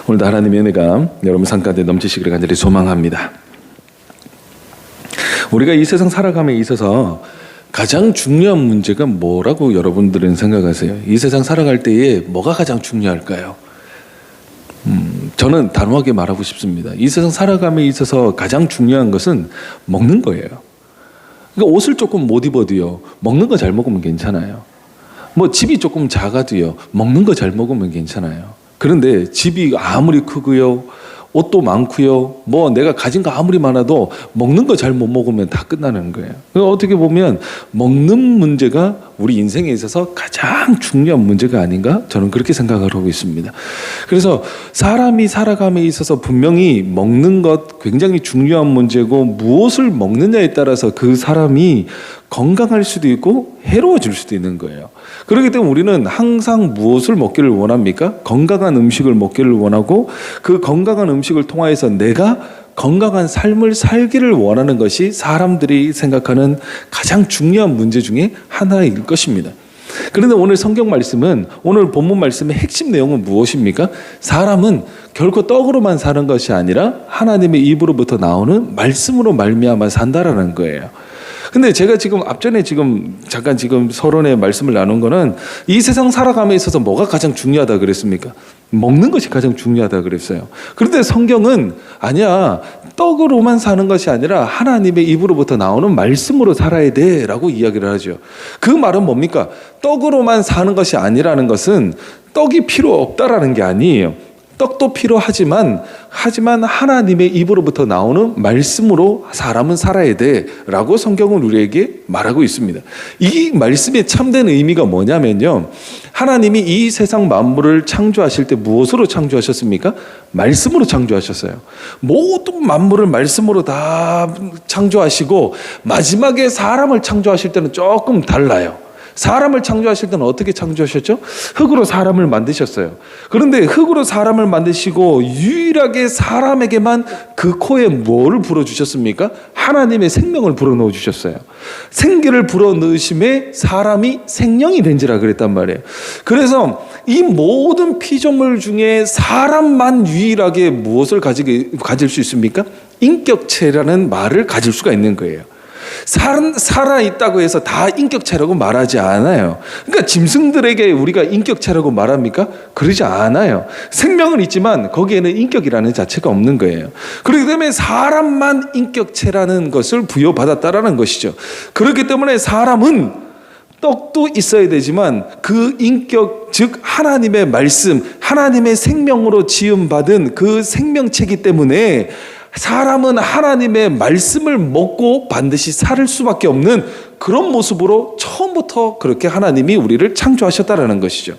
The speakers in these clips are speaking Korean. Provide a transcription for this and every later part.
오늘도 하나님의 은혜가 여러분 삶 가운데 넘치시기를 간절히 소망합니다. 우리가 이 세상 살아감에 있어서 가장 중요한 문제가 뭐라고 여러분들은 생각하세요? 이 세상 살아갈 때에 뭐가 가장 중요할까요? 저는 단호하게 말하고 싶습니다. 이 세상 살아감에 있어서 가장 중요한 것은 먹는 거예요. 그러니까 옷을 조금 못 입어도요, 먹는 거 잘 먹으면 괜찮아요. 뭐 집이 조금 작아도요, 먹는 거 잘 먹으면 괜찮아요. 그런데 집이 아무리 크고요, 옷도 많고요, 뭐 내가 가진 거 아무리 많아도 먹는 거 잘 못 먹으면 다 끝나는 거예요. 그러니까 어떻게 보면 먹는 문제가 우리 인생에 있어서 가장 중요한 문제가 아닌가? 저는 그렇게 생각을 하고 있습니다. 그래서 사람이 살아감에 있어서 분명히 먹는 것 굉장히 중요한 문제고, 무엇을 먹느냐에 따라서 그 사람이 건강할 수도 있고 해로워질 수도 있는 거예요. 그렇기 때문에 우리는 항상 무엇을 먹기를 원합니까? 건강한 음식을 먹기를 원하고, 그 건강한 음식을 통하여서 내가 건강한 삶을 살기를 원하는 것이 사람들이 생각하는 가장 중요한 문제 중에 하나일 것입니다. 그런데 오늘 성경 말씀은, 오늘 본문 말씀의 핵심 내용은 무엇입니까? 사람은 결코 떡으로만 사는 것이 아니라 하나님의 입으로부터 나오는 말씀으로 말미암아 산다라는 거예요. 근데 제가 지금 앞전에 잠깐 서론의 말씀을 나눈 거는 이 세상 살아감에 있어서 뭐가 가장 중요하다 그랬습니까? 먹는 것이 가장 중요하다 그랬어요. 그런데 성경은 아니야, 떡으로만 사는 것이 아니라 하나님의 입으로부터 나오는 말씀으로 살아야 돼 라고 이야기를 하죠. 그 말은 뭡니까? 떡으로만 사는 것이 아니라는 것은 떡이 필요 없다라는 게 아니에요. 떡도 필요하지만 하나님의 입으로부터 나오는 말씀으로 사람은 살아야 돼라고 성경은 우리에게 말하고 있습니다. 이 말씀의 참된 의미가 뭐냐면요, 하나님이 이 세상 만물을 창조하실 때 무엇으로 창조하셨습니까? 말씀으로 창조하셨어요. 모든 만물을 말씀으로 다 창조하시고, 마지막에 사람을 창조하실 때는 조금 달라요. 사람을 창조하실 때는 어떻게 창조하셨죠? 흙으로 사람을 만드셨어요. 그런데 흙으로 사람을 만드시고 유일하게 사람에게만 그 코에 뭐를 불어주셨습니까? 하나님의 생명을 불어넣어 주셨어요. 생기를 불어넣으심에 사람이 생명이 된지라 그랬단 말이에요. 그래서 이 모든 피조물 중에 사람만 유일하게 무엇을 가질 수 있습니까? 인격체라는 말을 가질 수가 있는 거예요. 살아있다고 해서 다 인격체라고 말하지 않아요. 그러니까 짐승들에게 우리가 인격체라고 말합니까? 그러지 않아요. 생명은 있지만 거기에는 인격이라는 자체가 없는 거예요. 그렇기 때문에 사람만 인격체라는 것을 부여받았다라는 것이죠. 그렇기 때문에 사람은 떡도 있어야 되지만 그 인격, 즉 하나님의 말씀, 하나님의 생명으로 지음받은 그 생명체이기 때문에 사람은 하나님의 말씀을 먹고 반드시 살 수밖에 없는 그런 모습으로 처음부터 그렇게 하나님이 우리를 창조하셨다라는 것이죠.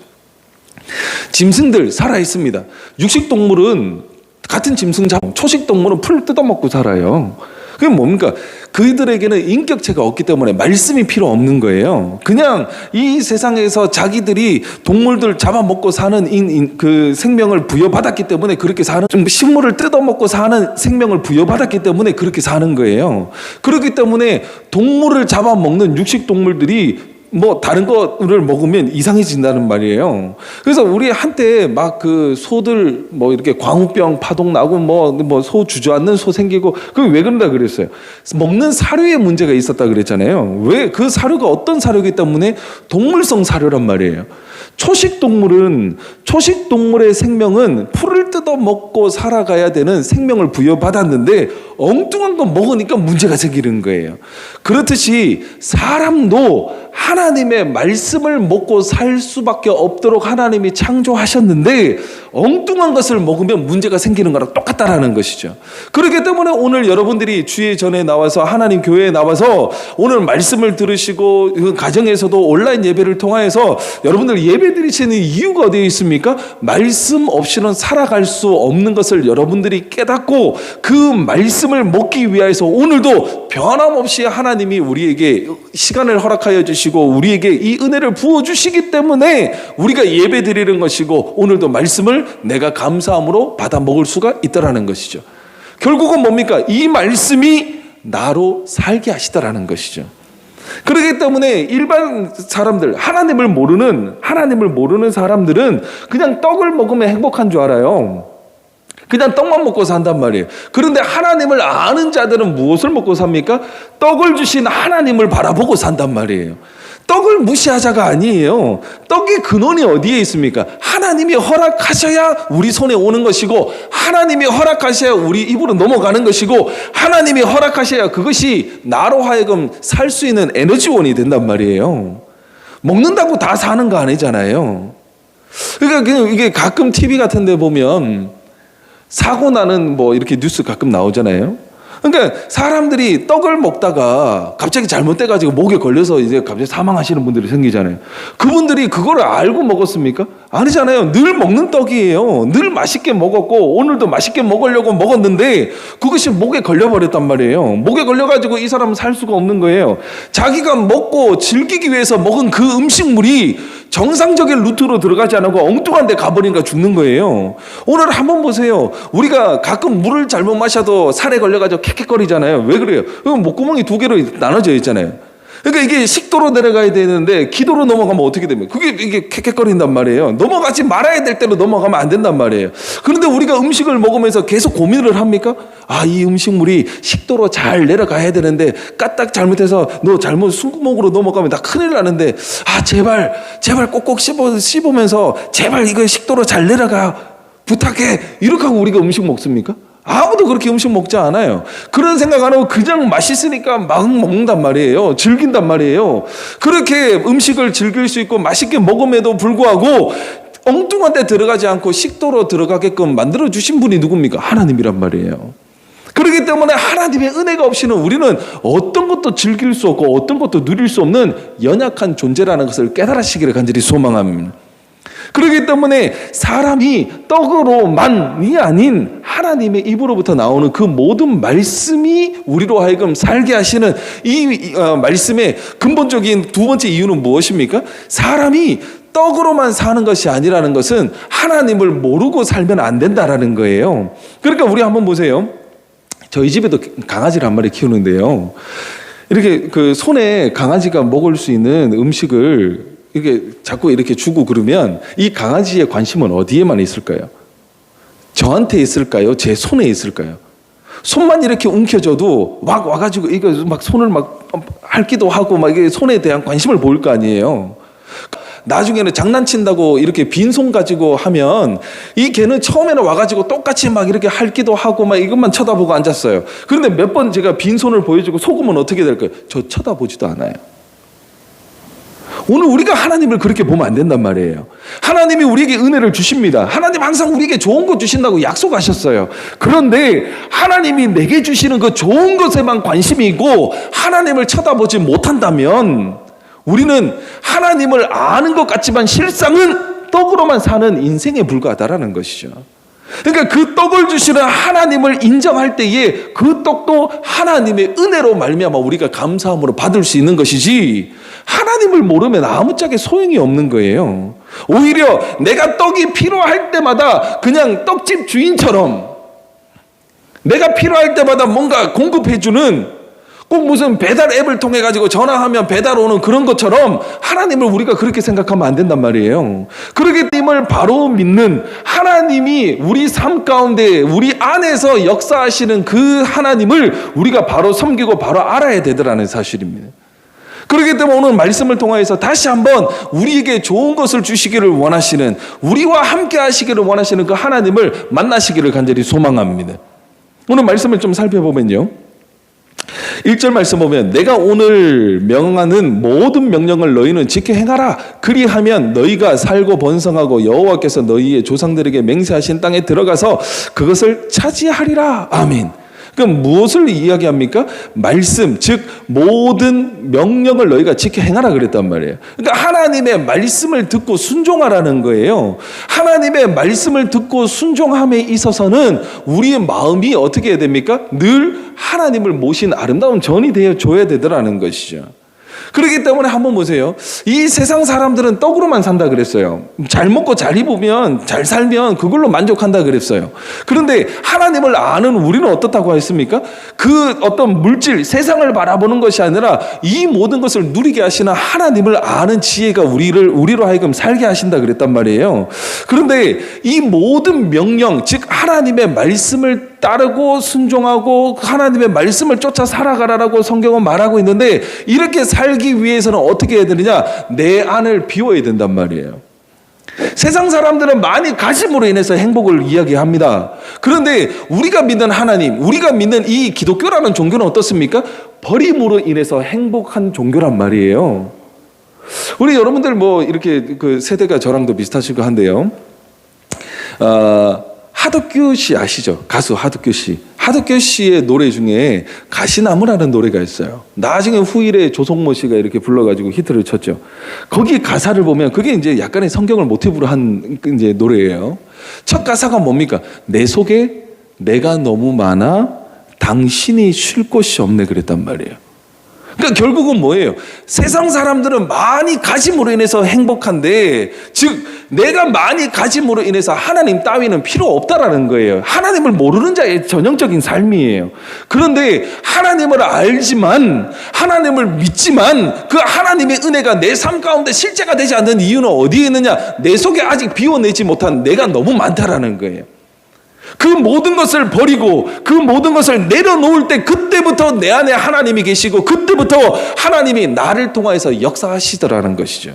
짐승들 살아 있습니다. 육식동물은 같은 짐승처럼, 초식동물은 풀 뜯어먹고 살아요. 그게 뭡니까? 그들에게는 인격체가 없기 때문에 말씀이 필요 없는 거예요. 그냥 이 세상에서 자기들이 동물들 잡아먹고 사는 그 생명을 부여받았기 때문에 그렇게 사는, 식물을 뜯어먹고 사는 생명을 부여받았기 때문에 그렇게 사는 거예요. 그렇기 때문에 동물을 잡아먹는 육식동물들이 뭐 다른 거를 먹으면 이상해진다는 말이에요. 그래서 우리 한때 막 그 소들 뭐 이렇게 광우병 파동 나고 뭐 소 주저앉는 소 생기고, 그게 왜 그런다 그랬어요? 먹는 사료에 문제가 있었다 그랬잖아요. 왜? 그 사료가 어떤 사료이기 때문에 동물성 사료란 말이에요. 초식동물의 생명은 풀을 뜯어 먹고 살아가야 되는 생명을 부여받았는데 엉뚱한 거 먹으니까 문제가 생기는 거예요. 그렇듯이 사람도 하나님의 말씀을 먹고 살 수밖에 없도록 하나님이 창조하셨는데 엉뚱한 것을 먹으면 문제가 생기는 거랑 똑같다라는 것이죠. 그렇기 때문에 오늘 여러분들이 주일 전에 나와서 하나님 교회에 나와서 오늘 말씀을 들으시고 그 가정에서도 온라인 예배를 통하여서 여러분들 예배 드리시는 이유가 어디에 있습니까? 말씀 없이는 살아갈 수 없는 것을 여러분들이 깨닫고 그 말씀을 먹기 위해서 오늘도 변함없이 하나님이 우리에게 시간을 허락하여 주시고 우리에게 이 은혜를 부어주시기 때문에 우리가 예배 드리는 것이고, 오늘도 말씀을 내가 감사함으로 받아 먹을 수가 있다라는 것이죠. 결국은 뭡니까? 이 말씀이 나로 살게 하시다라는 것이죠. 그렇기 때문에 일반 사람들, 하나님을 모르는 사람들은 그냥 떡을 먹으면 행복한 줄 알아요. 그냥 떡만 먹고 산단 말이에요. 그런데 하나님을 아는 자들은 무엇을 먹고 삽니까? 떡을 주신 하나님을 바라보고 산단 말이에요. 떡을 무시하자가 아니에요. 떡의 근원이 어디에 있습니까? 하나님이 허락하셔야 우리 손에 오는 것이고, 하나님이 허락하셔야 우리 입으로 넘어가는 것이고, 하나님이 허락하셔야 그것이 나로 하여금 살 수 있는 에너지원이 된단 말이에요. 먹는다고 다 사는 거 아니잖아요. 그러니까 이게 가끔 TV 같은 데 보면 사고 나는 뭐 이렇게 뉴스 가끔 나오잖아요. 그러니까 사람들이 떡을 먹다가 갑자기 잘못돼가지고 목에 걸려서 이제 갑자기 사망하시는 분들이 생기잖아요. 그분들이 그걸 알고 먹었습니까? 아니잖아요. 늘 먹는 떡이에요. 늘 맛있게 먹었고 오늘도 맛있게 먹으려고 먹었는데 그것이 목에 걸려버렸단 말이에요. 목에 걸려가지고 이 사람은 살 수가 없는 거예요. 자기가 먹고 즐기기 위해서 먹은 그 음식물이 정상적인 루트로 들어가지 않고 엉뚱한 데 가버리니까 죽는 거예요. 오늘 한번 보세요. 우리가 가끔 물을 잘못 마셔도 살에 걸려가지고 캑캑거리잖아요. 왜 그래요? 목구멍이 두 개로 나눠져 있잖아요. 그러니까 이게 식도로 내려가야 되는데 기도로 넘어가면 어떻게 됩니까? 이게 캑캑거린단 말이에요. 넘어가지 말아야 될 때로 넘어가면 안 된단 말이에요. 그런데 우리가 음식을 먹으면서 계속 고민을 합니까? 아, 이 음식물이 식도로 잘 내려가야 되는데 까딱 잘못해서 너 잘못 숨구멍으로 넘어가면 나 큰일 나는데, 아, 제발 꼭꼭 씹으면서 제발 이거 식도로 잘 내려가 부탁해. 이렇게 하고 우리가 음식 먹습니까? 아무도 그렇게 음식 먹지 않아요. 그런 생각 안 하고 그냥 맛있으니까 막 먹는단 말이에요. 즐긴단 말이에요. 그렇게 음식을 즐길 수 있고 맛있게 먹음에도 불구하고 엉뚱한 데 들어가지 않고 식도로 들어가게끔 만들어 주신 분이 누굽니까? 하나님이란 말이에요. 그렇기 때문에 하나님의 은혜가 없이는 우리는 어떤 것도 즐길 수 없고 어떤 것도 누릴 수 없는 연약한 존재라는 것을 깨달으시기를 간절히 소망합니다. 그렇기 때문에 사람이 떡으로만이 아닌 하나님의 입으로부터 나오는 그 모든 말씀이 우리로 하여금 살게 하시는 이 말씀의 근본적인 두 번째 이유는 무엇입니까? 사람이 떡으로만 사는 것이 아니라는 것은 하나님을 모르고 살면 안 된다라는 거예요. 그러니까 우리 한번 보세요. 저희 집에도 강아지를 한 마리 키우는데요. 이렇게 그 손에 강아지가 먹을 수 있는 음식을 이렇게 자꾸 이렇게 주고 그러면 이 강아지의 관심은 어디에만 있을까요? 저한테 있을까요? 제 손에 있을까요? 손만 이렇게 움켜줘도 막 와가지고 이거 막 손을 막 핥기도 하고 막 이게 손에 대한 관심을 보일 거 아니에요. 나중에는 장난친다고 이렇게 빈손 가지고 하면 이 개는 처음에는 와가지고 똑같이 막 이렇게 핥기도 하고 막 이것만 쳐다보고 앉았어요. 그런데 몇 번 제가 빈손을 보여주고 속으면 어떻게 될까요? 저 쳐다보지도 않아요. 오늘 우리가 하나님을 그렇게 보면 안 된단 말이에요. 하나님이 우리에게 은혜를 주십니다. 하나님 항상 우리에게 좋은 것 주신다고 약속하셨어요. 그런데 하나님이 내게 주시는 그 좋은 것에만 관심이 있고 하나님을 쳐다보지 못한다면 우리는 하나님을 아는 것 같지만 실상은 떡으로만 사는 인생에 불과하다라는 것이죠. 그러니까 그 떡을 주시는 하나님을 인정할 때에 그 떡도 하나님의 은혜로 말미암아 우리가 감사함으로 받을 수 있는 것이지, 하나님을 모르면 아무짝에 소용이 없는 거예요. 오히려 내가 떡이 필요할 때마다 그냥 떡집 주인처럼 내가 필요할 때마다 뭔가 공급해주는, 꼭 무슨 배달 앱을 통해 가지고 전화하면 배달 오는 그런 것처럼 하나님을 우리가 그렇게 생각하면 안 된단 말이에요. 그렇기 때문에 바로 믿는 하나님이 우리 삶 가운데 우리 안에서 역사하시는 그 하나님을 우리가 바로 섬기고 바로 알아야 되더라는 사실입니다. 그렇기 때문에 오늘 말씀을 통해서 다시 한번 우리에게 좋은 것을 주시기를 원하시는, 우리와 함께 하시기를 원하시는 그 하나님을 만나시기를 간절히 소망합니다. 오늘 말씀을 좀 살펴보면요, 1절 말씀 보면 내가 오늘 명하는 모든 명령을 너희는 지켜 행하라. 그리하면 너희가 살고 번성하고 여호와께서 너희의 조상들에게 맹세하신 땅에 들어가서 그것을 차지하리라. 아멘. 그럼 무엇을 이야기합니까? 말씀, 즉 모든 명령을 너희가 지켜 행하라 그랬단 말이에요. 그러니까 하나님의 말씀을 듣고 순종하라는 거예요. 하나님의 말씀을 듣고 순종함에 있어서는 우리의 마음이 어떻게 해야 됩니까? 늘 하나님을 모신 아름다운 전이 되어 줘야 되더라는 것이죠. 그렇기 때문에 한번 보세요. 이 세상 사람들은 떡으로만 산다 그랬어요. 잘 먹고 잘 입으면 잘 살면 그걸로 만족한다 그랬어요. 그런데 하나님을 아는 우리는 어떻다고 했습니까? 그 어떤 물질, 세상을 바라보는 것이 아니라 이 모든 것을 누리게 하시는 하나님을 아는 지혜가 우리로 하여금 살게 하신다 그랬단 말이에요. 그런데 이 모든 명령, 즉 하나님의 말씀을 따르고 순종하고 하나님의 말씀을 쫓아 살아가라라고 성경은 말하고 있는데, 이렇게 살기 위해서는 어떻게 해야 되느냐? 내 안을 비워야 된단 말이에요. 세상 사람들은 많이 가짐으로 인해서 행복을 이야기합니다. 그런데 우리가 믿는 하나님, 우리가 믿는 이 기독교라는 종교는 어떻습니까? 버림으로 인해서 행복한 종교란 말이에요. 우리 여러분들 뭐 이렇게 그 세대가 저랑도 비슷하시고 한데요. 하덕규 씨 아시죠? 가수 하덕규 씨. 하덕규 씨의 노래 중에 가시나무라는 노래가 있어요. 나중에 후일에 조성모 씨가 이렇게 불러가지고 히트를 쳤죠. 거기 가사를 보면 그게 이제 약간의 성경을 모티브로 한 이제 노래예요. 첫 가사가 뭡니까? 내 속에 내가 너무 많아 당신이 쉴 곳이 없네 그랬단 말이에요. 그러니까 결국은 뭐예요? 세상 사람들은 많이 가짐으로 인해서 행복한데, 즉 내가 많이 가짐으로 인해서 하나님 따위는 필요 없다라는 거예요. 하나님을 모르는 자의 전형적인 삶이에요. 그런데 하나님을 알지만, 하나님을 믿지만 그 하나님의 은혜가 내 삶 가운데 실제가 되지 않는 이유는 어디에 있느냐? 내 속에 아직 비워내지 못한 내가 너무 많다라는 거예요. 그 모든 것을 버리고 그 모든 것을 내려놓을 때, 그때부터 내 안에 하나님이 계시고 그때부터 하나님이 나를 통하여서 역사하시더라는 것이죠.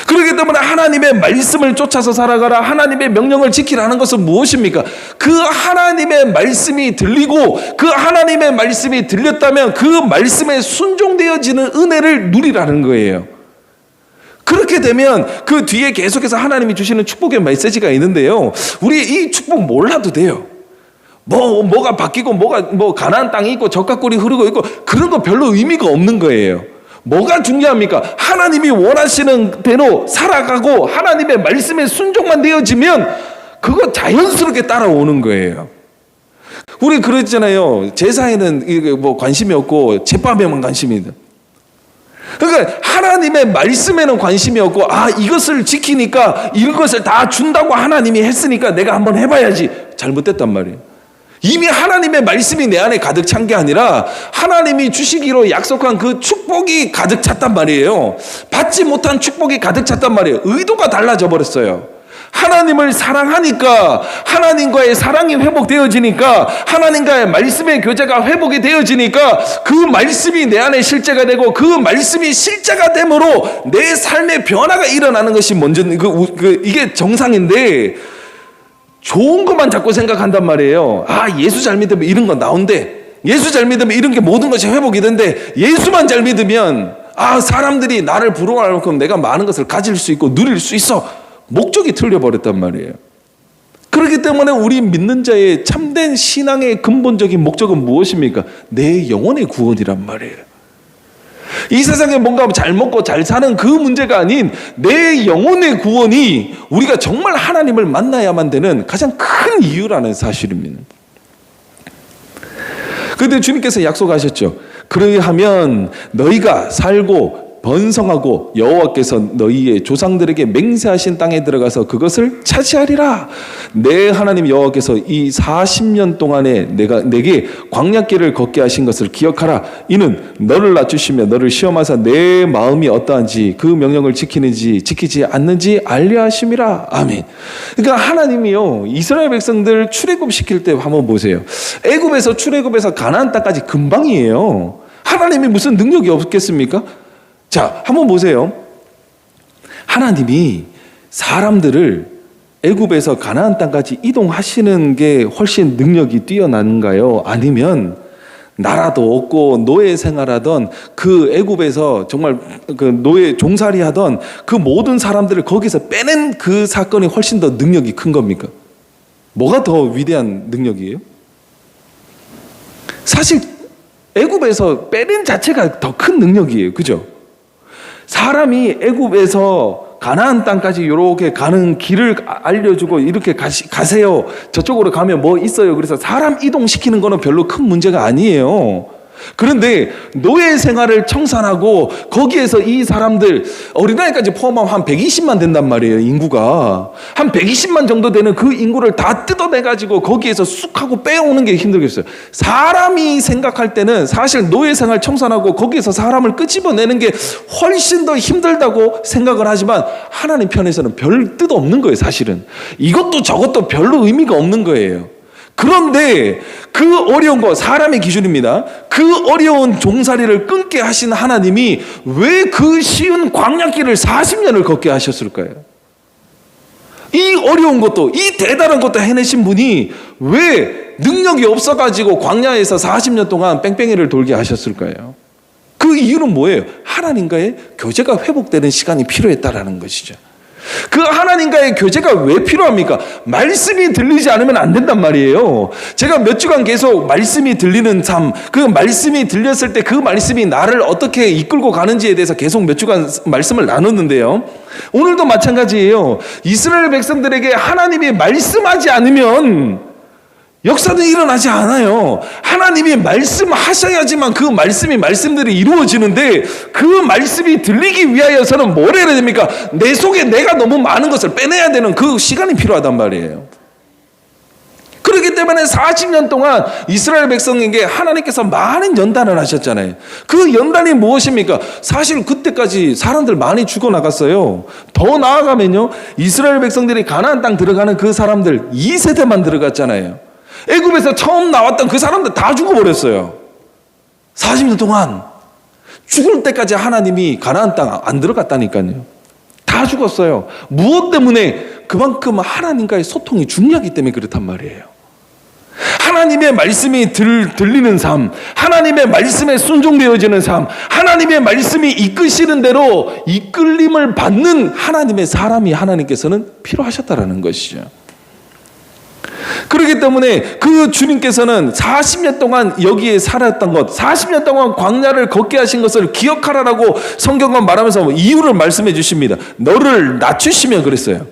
그렇기 때문에 하나님의 말씀을 쫓아서 살아가라, 하나님의 명령을 지키라는 것은 무엇입니까? 그 하나님의 말씀이 들리고 그 하나님의 말씀이 들렸다면 그 말씀에 순종되어지는 은혜를 누리라는 거예요. 그렇게 되면 그 뒤에 계속해서 하나님이 주시는 축복의 메시지가 있는데요. 우리 이 축복 몰라도 돼요. 뭐가 바뀌고 뭐 가나안 땅이 있고 젖가꿀이 흐르고 있고 그런 거 별로 의미가 없는 거예요. 뭐가 중요합니까? 하나님이 원하시는 대로 살아가고 하나님의 말씀에 순종만 되어지면 그거 자연스럽게 따라오는 거예요. 우리 그랬잖아요. 제사에는 뭐 관심이 없고 제밥에만 관심이 있다. 그러니까 하나님의 말씀에는 관심이 없고, 이것을 지키니까 이것을 다 준다고 하나님이 했으니까 내가 한번 해봐야지. 잘못됐단 말이에요. 이미 하나님의 말씀이 내 안에 가득 찬 게 아니라 하나님이 주시기로 약속한 그 축복이 가득 찼단 말이에요. 받지 못한 축복이 가득 찼단 말이에요. 의도가 달라져 버렸어요. 하나님을 사랑하니까 하나님과의 사랑이 회복되어지니까 하나님과의 말씀의 교제가 회복이 되어지니까 그 말씀이 내 안에 실제가 되고 그 말씀이 실제가 됨으로 내 삶의 변화가 일어나는 것이 먼저 이게 정상인데, 좋은 것만 자꾸 생각한단 말이에요. 예수 잘 믿으면 이런 거 나온대. 예수 잘 믿으면 이런 게 모든 것이 회복이 된대. 예수만 잘 믿으면 사람들이 나를 부러워할 만큼 내가 많은 것을 가질 수 있고 누릴 수 있어. 목적이 틀려버렸단 말이에요. 그렇기 때문에 우리 믿는 자의 참된 신앙의 근본적인 목적은 무엇입니까? 내 영혼의 구원이란 말이에요. 이 세상에 뭔가 잘 먹고 잘 사는 그 문제가 아닌 내 영혼의 구원이 우리가 정말 하나님을 만나야만 되는 가장 큰 이유라는 사실입니다. 그런데 주님께서 약속하셨죠. 그러하면 너희가 살고 번성하고 여호와께서 너희의 조상들에게 맹세하신 땅에 들어가서 그것을 차지하리라. 내 하나님 여호와께서 이 40년 동안에 내게 광야길을 걷게 하신 것을 기억하라. 이는 너를 낮추시며 너를 시험하사 내 마음이 어떠한지 그 명령을 지키는지 지키지 않는지 알려 하심이라. 아멘. 그러니까 하나님이요, 이스라엘 백성들 출애굽시킬 때 한번 보세요. 애굽에서 출애굽해서 가나안 땅까지 금방이에요. 하나님이 무슨 능력이 없겠습니까? 자, 한번 보세요. 하나님이 사람들을 애굽에서 가나안 땅까지 이동하시는 게 훨씬 능력이 뛰어난가요? 아니면 나라도 없고 노예 생활하던 그 애굽에서 정말 그 노예 종살이 하던 그 모든 사람들을 거기서 빼낸 그 사건이 훨씬 더 능력이 큰 겁니까? 뭐가 더 위대한 능력이에요? 사실 애굽에서 빼낸 자체가 더 큰 능력이에요. 그죠? 사람이 애굽에서 가나안 땅까지 이렇게 가는 길을 알려주고 이렇게 가세요. 저쪽으로 가면 뭐 있어요. 그래서 사람 이동시키는 거는 별로 큰 문제가 아니에요. 그런데 노예 생활을 청산하고 거기에서 이 사람들 어린아이까지 포함하면 한 120만 된단 말이에요. 인구가 한 120만 정도 되는 그 인구를 다 뜯어내가지고 거기에서 쑥 하고 빼오는 게 힘들겠어요. 사람이 생각할 때는 사실 노예 생활 청산하고 거기에서 사람을 끄집어내는 게 훨씬 더 힘들다고 생각을 하지만 하나님 편에서는 별 뜻 없는 거예요. 사실은 이것도 저것도 별로 의미가 없는 거예요. 그런데 그 어려운 거, 사람의 기준입니다. 그 어려운 종살이를 끊게 하신 하나님이 왜 그 쉬운 광야길을 40년을 걷게 하셨을까요? 이 어려운 것도, 이 대단한 것도 해내신 분이 왜 능력이 없어가지고 광야에서 40년 동안 뺑뺑이를 돌게 하셨을까요? 그 이유는 뭐예요? 하나님과의 교제가 회복되는 시간이 필요했다라는 것이죠. 그 하나님과의 교제가 왜 필요합니까? 말씀이 들리지 않으면 안 된단 말이에요. 제가 몇 주간 계속 말씀이 들리는 삶, 그 말씀이 들렸을 때 그 말씀이 나를 어떻게 이끌고 가는지에 대해서 계속 몇 주간 말씀을 나눴는데요. 오늘도 마찬가지예요. 이스라엘 백성들에게 하나님이 말씀하지 않으면 역사는 일어나지 않아요. 하나님이 말씀하셔야지만 그 말씀들이 이루어지는데 그 말씀이 들리기 위하여서는 뭘 해야 됩니까? 내 속에 내가 너무 많은 것을 빼내야 되는 그 시간이 필요하단 말이에요. 그렇기 때문에 40년 동안 이스라엘 백성에게 하나님께서 많은 연단을 하셨잖아요. 그 연단이 무엇입니까? 사실 그때까지 사람들 많이 죽어나갔어요. 더 나아가면요, 이스라엘 백성들이 가나안 땅 들어가는 그 사람들 2세대만 들어갔잖아요. 애굽에서 처음 나왔던 그 사람들 다 죽어버렸어요. 40년 동안 죽을 때까지 하나님이 가나안 땅 안 들어갔다니까요. 다 죽었어요. 무엇 때문에? 그만큼 하나님과의 소통이 중요하기 때문에 그렇단 말이에요. 하나님의 말씀이 들리는 삶, 하나님의 말씀에 순종되어지는 삶, 하나님의 말씀이 이끄시는 대로 이끌림을 받는 하나님의 사람이 하나님께서는 필요하셨다라는 것이죠. 그렇기 때문에 그 주님께서는 40년 동안 여기에 살았던 것, 40년 동안 광야를 걷게 하신 것을 기억하라라고 성경은 말하면서 이유를 말씀해 주십니다. 너를 낮추시면 그랬어요.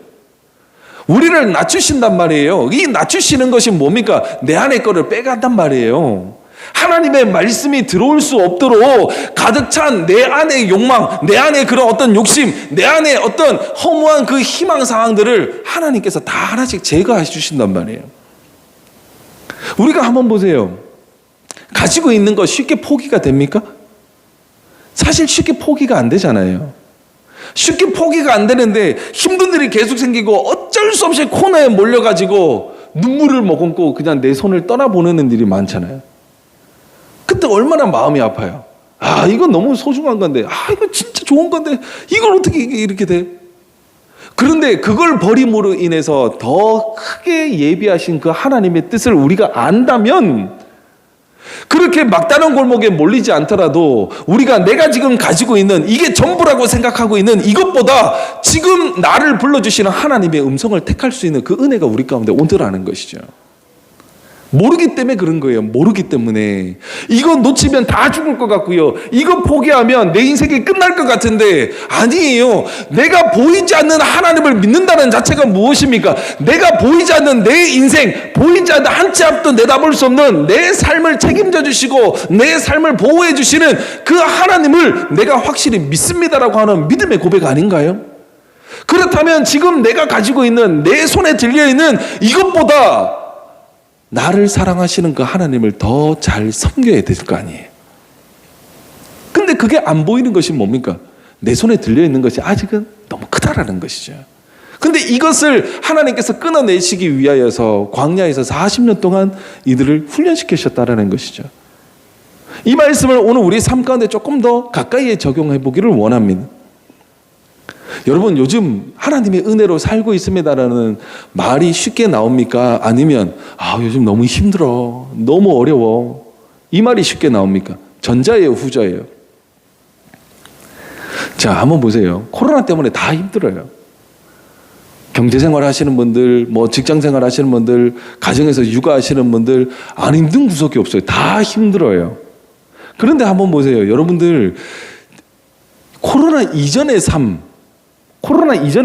우리를 낮추신단 말이에요. 이 낮추시는 것이 뭡니까? 내 안에 거를 빼간단 말이에요. 하나님의 말씀이 들어올 수 없도록 가득 찬 내 안의 욕망, 내 안의 그런 어떤 욕심, 내 안의 어떤 허무한 그 희망 사항들을 하나님께서 다 하나씩 제거해 주신단 말이에요. 우리가 한번 보세요. 가지고 있는 거 쉽게 포기가 됩니까? 사실 쉽게 포기가 안 되잖아요. 쉽게 포기가 안 되는데 힘든 일이 계속 생기고 어쩔 수 없이 코너에 몰려가지고 눈물을 머금고 그냥 내 손을 떠나보내는 일이 많잖아요. 그때 얼마나 마음이 아파요. 아, 이건 너무 소중한 건데, 아, 이거 진짜 좋은 건데, 이걸 어떻게 이렇게 돼? 그런데 그걸 버림으로 인해서 더 크게 예비하신 그 하나님의 뜻을 우리가 안다면, 그렇게 막다른 골목에 몰리지 않더라도 우리가 내가 지금 가지고 있는 이게 전부라고 생각하고 있는 이것보다 지금 나를 불러주시는 하나님의 음성을 택할 수 있는 그 은혜가 우리 가운데 오더라는 것이죠. 모르기 때문에 그런 거예요. 모르기 때문에. 이거 놓치면 다 죽을 것 같고요. 이거 포기하면 내 인생이 끝날 것 같은데 아니에요. 내가 보이지 않는 하나님을 믿는다는 자체가 무엇입니까? 내가 보이지 않는 내 인생, 보이지 않는 한 치 앞도 내다볼 수 없는 내 삶을 책임져 주시고 내 삶을 보호해 주시는 그 하나님을 내가 확실히 믿습니다라고 하는 믿음의 고백 아닌가요? 그렇다면 지금 내가 가지고 있는 내 손에 들려있는 이것보다 나를 사랑하시는 그 하나님을 더 잘 섬겨야 될 거 아니에요. 근데 그게 안 보이는 것이 뭡니까? 내 손에 들려있는 것이 아직은 너무 크다라는 것이죠. 근데 이것을 하나님께서 끊어내시기 위하여서 광야에서 40년 동안 이들을 훈련시키셨다라는 것이죠. 이 말씀을 오늘 우리 삶 가운데 조금 더 가까이에 적용해 보기를 원합니다. 여러분, 요즘 하나님의 은혜로 살고 있습니다라는 말이 쉽게 나옵니까? 아니면 요즘 너무 힘들어, 너무 어려워, 이 말이 쉽게 나옵니까? 전자예요, 후자예요? 자, 한번 보세요. 코로나 때문에 다 힘들어요. 경제생활 하시는 분들, 직장생활 하시는 분들, 가정에서 육아하시는 분들, 안 힘든 구석이 없어요. 다 힘들어요. 그런데 한번 보세요. 여러분들, 코로나 이전의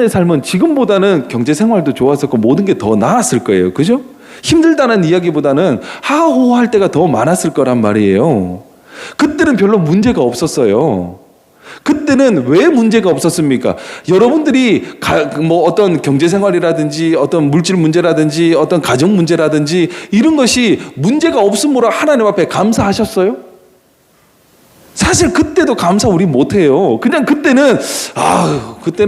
삶은 지금보다는 경제생활도 좋았었고 모든 게 더 나았을 거예요. 그죠? 힘들다는 이야기보다는 하호할 때가 더 많았을 거란 말이에요. 그때는 별로 문제가 없었어요. 그때는 왜 문제가 없었습니까? 여러분들이 뭐 어떤 경제 생활이라든지 어떤 물질 문제라든지 어떤 가정 문제라든지 이런 것이 문제가 없으므로 하나님 앞에 감사하셨어요? 사실 그때도 감사 우리 못해요. 그냥 그때는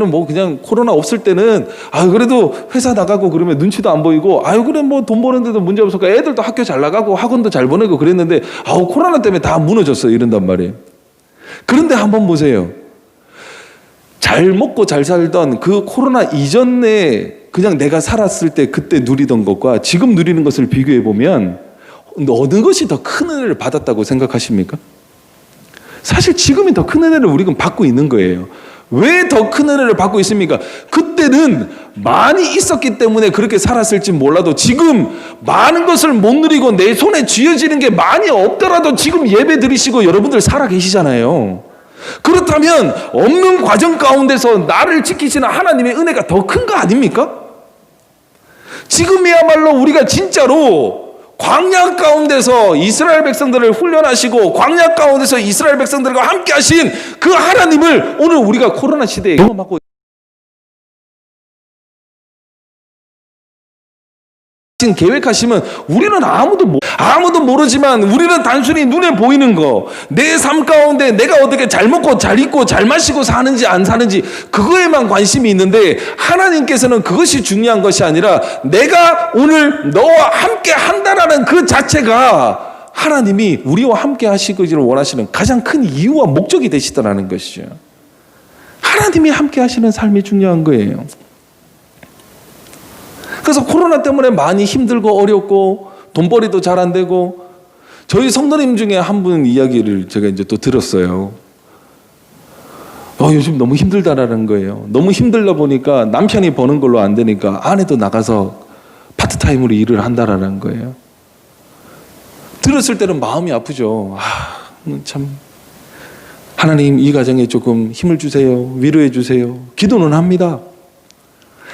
뭐 그냥 코로나 없을 때는 그래도 회사 나가고 그러면 눈치도 안 보이고 그래 뭐 돈 버는데도 문제 없었고 애들도 학교 잘 나가고 학원도 잘 보내고 그랬는데 코로나 때문에 다 무너졌어요. 이런단 말이에요. 그런데 한번 보세요. 잘 먹고 잘 살던 그 코로나 이전에 그냥 내가 살았을 때 그때 누리던 것과 지금 누리는 것을 비교해 보면 어느 것이 더 큰 은혜를 받았다고 생각하십니까? 사실 지금이 더 큰 은혜를 우리가 받고 있는 거예요. 왜 더 큰 은혜를 받고 있습니까? 그때는 많이 있었기 때문에 그렇게 살았을지 몰라도 지금 많은 것을 못 누리고 내 손에 쥐어지는 게 많이 없더라도 지금 예배 드리시고 여러분들 살아 계시잖아요. 그렇다면 없는 과정 가운데서 나를 지키시는 하나님의 은혜가 더 큰 거 아닙니까? 지금이야말로 우리가 진짜로 광야 가운데서 이스라엘 백성들을 훈련하시고 광야 가운데서 이스라엘 백성들과 함께 하신 그 하나님을 오늘 우리가 코로나 시대에 경험하고 계획하시면 우리는 아무도 모르지만 우리는 단순히 눈에 보이는 거, 내 삶 가운데 내가 어떻게 잘 먹고 잘 입고 잘 마시고 사는지 안 사는지 그거에만 관심이 있는데 하나님께서는 그것이 중요한 것이 아니라 내가 오늘 너와 함께 한다라는 그 자체가 하나님이 우리와 함께 하시기를 원하시는 가장 큰 이유와 목적이 되시더라는 것이죠. 하나님이 함께 하시는 삶이 중요한 거예요. 그래서 코로나 때문에 많이 힘들고 어렵고 돈벌이도 잘 안 되고 저희 성도님 중에 한 분 이야기를 제가 이제 또 들었어요. 요즘 너무 힘들다라는 거예요. 너무 힘들다 보니까 남편이 버는 걸로 안 되니까 아내도 나가서 파트타임으로 일을 한다라는 거예요. 들었을 때는 마음이 아프죠. 참 하나님 이 가정에 조금 힘을 주세요. 위로해 주세요. 기도는 합니다.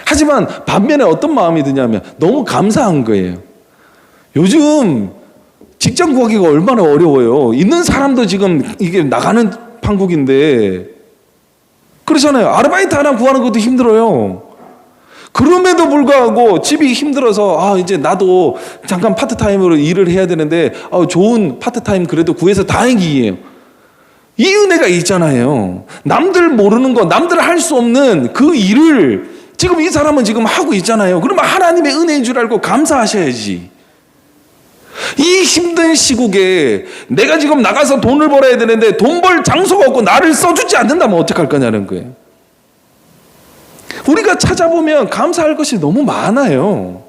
하지만 반면에 어떤 마음이 드냐면 너무 감사한 거예요. 요즘 직장 구하기가 얼마나 어려워요. 있는 사람도 지금 이게 나가는 판국인데 그렇잖아요. 아르바이트 하나 구하는 것도 힘들어요. 그럼에도 불구하고 집이 힘들어서 이제 나도 잠깐 파트타임으로 일을 해야 되는데 좋은 파트타임 그래도 구해서 다행이에요. 이 은혜가 있잖아요. 남들 모르는 거, 남들 할 수 없는 그 일을 지금 이 사람은 지금 하고 있잖아요. 그러면 하나님의 은혜인 줄 알고 감사하셔야지. 이 힘든 시국에 내가 지금 나가서 돈을 벌어야 되는데 돈 벌 장소가 없고 나를 써주지 않는다면 어떡할 거냐는 거예요. 우리가 찾아보면 감사할 것이 너무 많아요.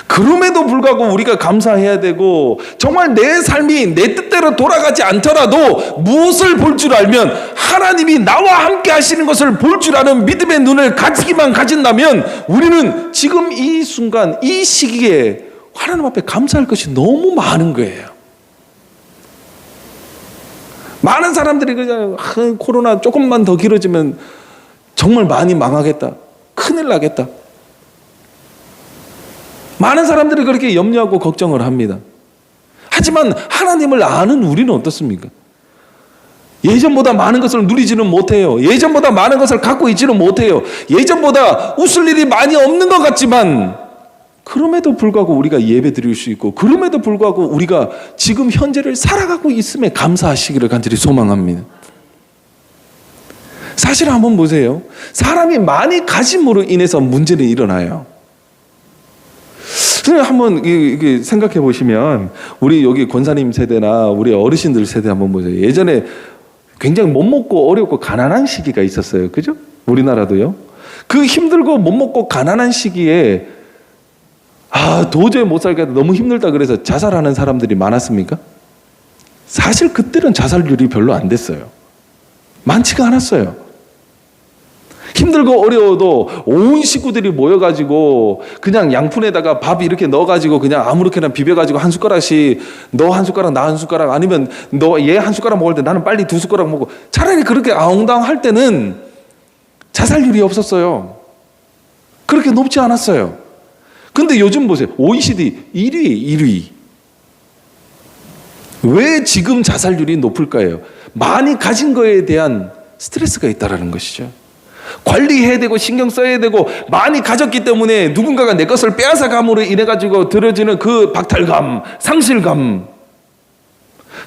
그럼에도 불구하고 우리가 감사해야 되고 정말 내 삶이 내 뜻대로 돌아가지 않더라도 무엇을 볼 줄 알면 하나님이 나와 함께 하시는 것을 볼 줄 아는 믿음의 눈을 가진다면 우리는 지금 이 순간 이 시기에 하나님 앞에 감사할 것이 너무 많은 거예요. 많은 사람들이 그냥 코로나 조금만 더 길어지면 정말 많이 망하겠다. 큰일 나겠다. 많은 사람들이 그렇게 염려하고 걱정을 합니다. 하지만 하나님을 아는 우리는 어떻습니까? 예전보다 많은 것을 누리지는 못해요. 예전보다 많은 것을 갖고 있지는 못해요. 예전보다 웃을 일이 많이 없는 것 같지만 그럼에도 불구하고 우리가 예배 드릴 수 있고 그럼에도 불구하고 우리가 지금 현재를 살아가고 있음에 감사하시기를 간절히 소망합니다. 사실 한번 보세요. 사람이 많이 가짐으로 인해서 문제는 일어나요. 한번 이게 생각해 보시면 우리 여기 권사님 세대나 우리 어르신들 세대 한번 보세요. 예전에 굉장히 못 먹고 어렵고 가난한 시기가 있었어요. 그죠? 우리나라도요. 그 힘들고 못 먹고 가난한 시기에 도저히 못 살겠다 너무 힘들다 그래서 자살하는 사람들이 많았습니까? 사실 그때는 자살률이 별로 안 됐어요. 많지가 않았어요. 힘들고 어려워도 온 식구들이 모여가지고 그냥 양푼에다가 밥 이렇게 넣어가지고 그냥 아무렇게나 비벼가지고 한 숟가락씩 너 한 숟가락 나 한 숟가락 아니면 너 얘 한 숟가락 먹을 때 나는 빨리 두 숟가락 먹고 차라리 그렇게 아웅다웅 할 때는 자살률이 없었어요. 그렇게 높지 않았어요. 근데 요즘 보세요. OECD 1위. 왜 지금 자살률이 높을까요? 많이 가진 거에 대한 스트레스가 있다라는 것이죠. 관리해야 되고 신경 써야 되고 많이 가졌기 때문에 누군가가 내 것을 빼앗아 감으로 인해 가지고 들어지는 그 박탈감, 상실감,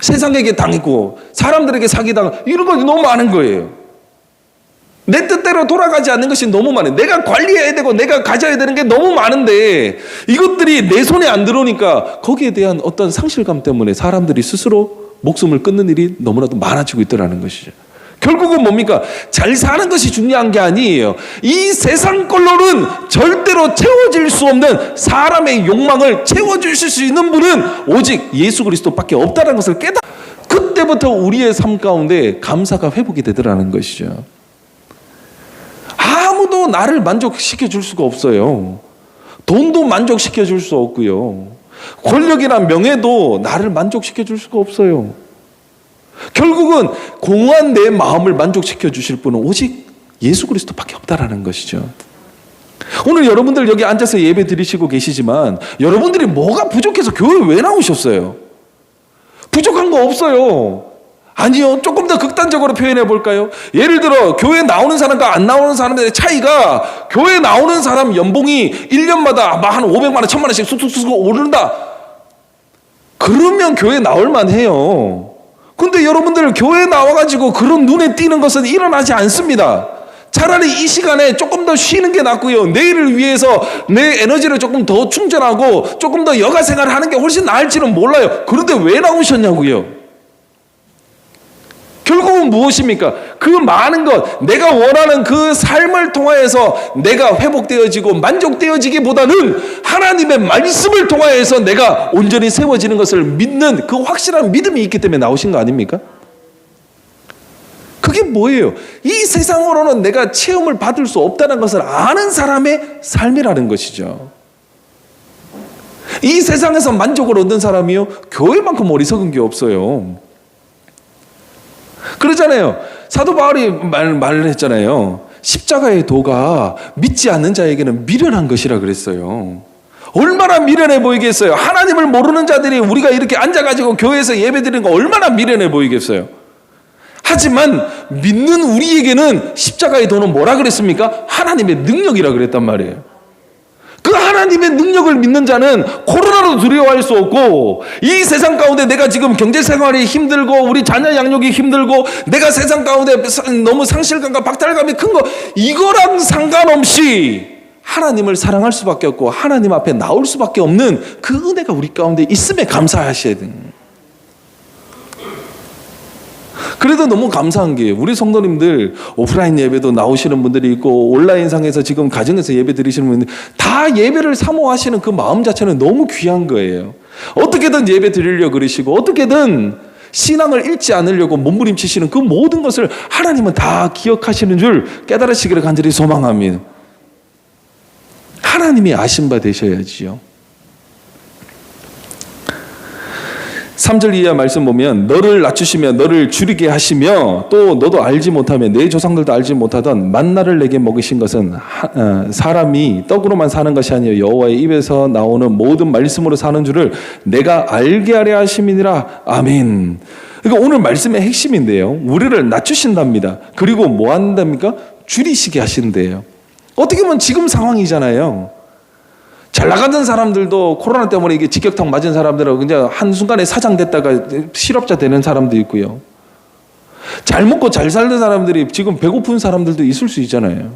세상에게 당했고 사람들에게 사기당하고 이런 것이 너무 많은 거예요. 내 뜻대로 돌아가지 않는 것이 너무 많아요. 내가 관리해야 되고 내가 가져야 되는 게 너무 많은데 이것들이 내 손에 안 들어오니까 거기에 대한 어떤 상실감 때문에 사람들이 스스로 목숨을 끊는 일이 너무나도 많아지고 있더라는 것이죠. 결국은 뭡니까? 잘 사는 것이 중요한 게 아니에요. 이 세상 걸로는 절대로 채워질 수 없는 사람의 욕망을 채워주실 수 있는 분은 오직 예수 그리스도밖에 없다는 것을 그때부터 우리의 삶 가운데 감사가 회복이 되더라는 것이죠. 아무도 나를 만족시켜 줄 수가 없어요. 돈도 만족시켜 줄 수 없고요. 권력이나 명예도 나를 만족시켜 줄 수가 없어요. 결국은 공허한 내 마음을 만족시켜 주실 분은 오직 예수 그리스도밖에 없다라는 것이죠. 오늘 여러분들 여기 앉아서 예배 드리시고 계시지만 여러분들이 뭐가 부족해서 교회 왜 나오셨어요? 부족한 거 없어요. 아니요. 조금 더 극단적으로 표현해 볼까요? 예를 들어 교회 나오는 사람과 안 나오는 사람의 차이가 교회 나오는 사람 연봉이 1년마다 한 500만 원, 1000만 원씩 쑥쑥쑥 오른다. 그러면 교회 나올 만해요. 근데 여러분들 교회 나와가지고 그런 눈에 띄는 것은 일어나지 않습니다. 차라리 이 시간에 조금 더 쉬는 게 낫고요. 내일을 위해서 내 에너지를 조금 더 충전하고 조금 더 여가 생활을 하는 게 훨씬 나을지는 몰라요. 그런데 왜 나오셨냐고요. 결국은 무엇입니까? 그 많은 것, 내가 원하는 그 삶을 통하여서 내가 회복되어지고 만족되어지기보다는 하나님의 말씀을 통하여서 내가 온전히 세워지는 것을 믿는 그 확실한 믿음이 있기 때문에 나오신 거 아닙니까? 그게 뭐예요? 이 세상으로는 내가 체험을 받을 수 없다는 것을 아는 사람의 삶이라는 것이죠. 이 세상에서 만족을 얻는 사람이요, 교회만큼 어리석은 게 없어요. 그러잖아요. 사도 바울이 말을 했잖아요. 십자가의 도가 믿지 않는 자에게는 미련한 것이라 그랬어요. 얼마나 미련해 보이겠어요. 하나님을 모르는 자들이 우리가 이렇게 앉아가지고 교회에서 예배드리는 거 얼마나 미련해 보이겠어요. 하지만 믿는 우리에게는 십자가의 도는 뭐라 그랬습니까? 하나님의 능력이라 그랬단 말이에요. 그 하나님의 능력을 믿는 자는 코로나도 두려워할 수 없고, 이 세상 가운데 내가 지금 경제생활이 힘들고 우리 자녀 양육이 힘들고 내가 세상 가운데 너무 상실감과 박탈감이 큰 거, 이거랑 상관없이 하나님을 사랑할 수밖에 없고 하나님 앞에 나올 수밖에 없는 그 은혜가 우리 가운데 있음에 감사하셔야 돼요. 그래도 너무 감사한 게 우리 성도님들 오프라인 예배도 나오시는 분들이 있고 온라인상에서 지금 가정에서 예배 드리시는 분들 다 예배를 사모하시는 그 마음 자체는 너무 귀한 거예요. 어떻게든 예배 드리려고 그러시고 어떻게든 신앙을 잃지 않으려고 몸부림치시는 그 모든 것을 하나님은 다 기억하시는 줄 깨달으시기를 간절히 소망합니다. 하나님이 아신 바 되셔야지요. 3절 이하 말씀 보면 너를 낮추시며 너를 줄이게 하시며 또 너도 알지 못하며 내 조상들도 알지 못하던 만나를 내게 먹이신 것은 사람이 떡으로만 사는 것이 아니요 여호와의 입에서 나오는 모든 말씀으로 사는 줄을 내가 알게 하려 하심이니라. 아멘. 그러니까 오늘 말씀의 핵심인데요. 우리를 낮추신답니다. 그리고 뭐 한답니까? 줄이시게 하신대요. 어떻게 보면 지금 상황이잖아요. 잘 나가던 사람들도 코로나 때문에 이게 직격탄 맞은 사람들은 그냥 한순간에 사장 됐다가 실업자 되는 사람도 있고요. 잘 먹고 잘 살던 사람들이 지금 배고픈 사람들도 있을 수 있잖아요.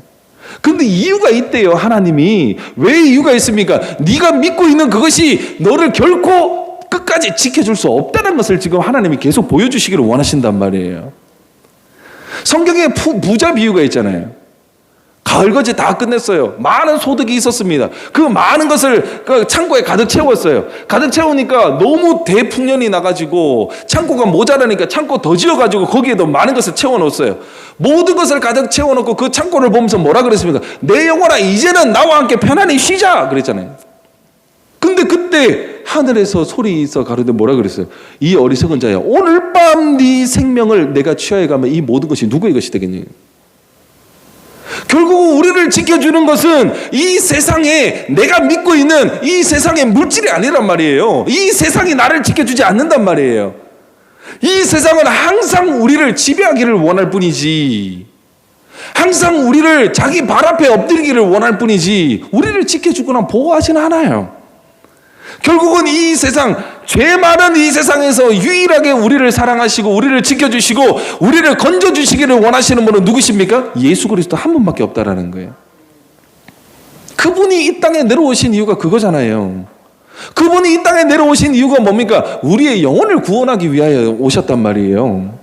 근데 이유가 있대요. 하나님이. 왜 이유가 있습니까? 네가 믿고 있는 그것이 너를 결코 끝까지 지켜줄 수 없다는 것을 지금 하나님이 계속 보여주시기를 원하신단 말이에요. 성경에 부자 비유가 있잖아요. 가을거지 다 끝냈어요. 많은 소득이 있었습니다. 그 많은 것을 그 창고에 가득 채웠어요. 가득 채우니까 너무 대풍년이 나가지고 창고가 모자라니까 창고 더 지어가지고 거기에 더 많은 것을 채워놓았어요. 모든 것을 가득 채워놓고 그 창고를 보면서 뭐라 그랬습니까? 내 영혼아 이제는 나와 함께 편안히 쉬자 그랬잖아요. 근데 그때 하늘에서 소리 있어 가로되 뭐라 그랬어요? 이 어리석은 자야, 오늘 밤 네 생명을 내가 취하여 가면 이 모든 것이 누구의 것이 되겠니? 결국 우리를 지켜주는 것은 이 세상에 내가 믿고 있는 이 세상의 물질이 아니란 말이에요. 이 세상이 나를 지켜주지 않는단 말이에요. 이 세상은 항상 우리를 지배하기를 원할 뿐이지, 항상 우리를 자기 발 앞에 엎드리기를 원할 뿐이지 우리를 지켜주거나 보호하지는 않아요. 결국은 이 세상, 죄 많은 이 세상에서 유일하게 우리를 사랑하시고 우리를 지켜주시고 우리를 건져주시기를 원하시는 분은 누구십니까? 예수 그리스도 한 분밖에 없다라는 거예요. 그분이 이 땅에 내려오신 이유가 그거잖아요. 그분이 이 땅에 내려오신 이유가 뭡니까? 우리의 영혼을 구원하기 위하여 오셨단 말이에요.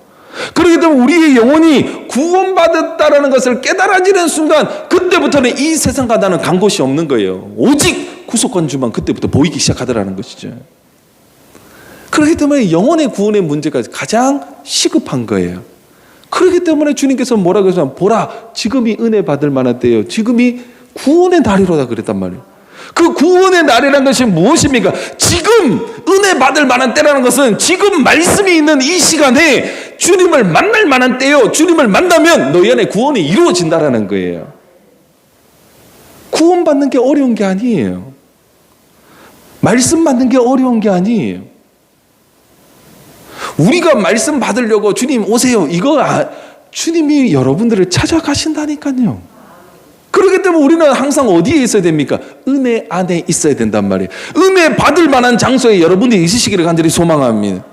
그렇기 때문에 우리의 영혼이 구원받았다라는 것을 깨달아지는 순간, 그때부터는 이 세상과 나는 간 곳이 없는 거예요. 오직 구속건주만 그때부터 보이기 시작하더라는 것이죠. 그렇기 때문에 영혼의 구원의 문제가 가장 시급한 거예요. 그렇기 때문에 주님께서 뭐라고 해서, 보라 지금이 은혜 받을 만한 때예요. 지금이 구원의 날이로다 그랬단 말이에요. 그 구원의 날이라는 것이 무엇입니까? 지금 은혜 받을 만한 때라는 것은 지금 말씀이 있는 이 시간에 주님을 만날 만한 때요. 주님을 만나면 너희 안에 구원이 이루어진다라는 거예요. 구원받는 게 어려운 게 아니에요. 말씀 받는 게 어려운 게 아니에요. 우리가 말씀 받으려고 주님 오세요, 이거 주님이 여러분들을 찾아가신다니까요. 그렇기 때문에 우리는 항상 어디에 있어야 됩니까? 은혜 안에 있어야 된단 말이에요. 은혜 받을 만한 장소에 여러분들이 있으시기를 간절히 소망합니다.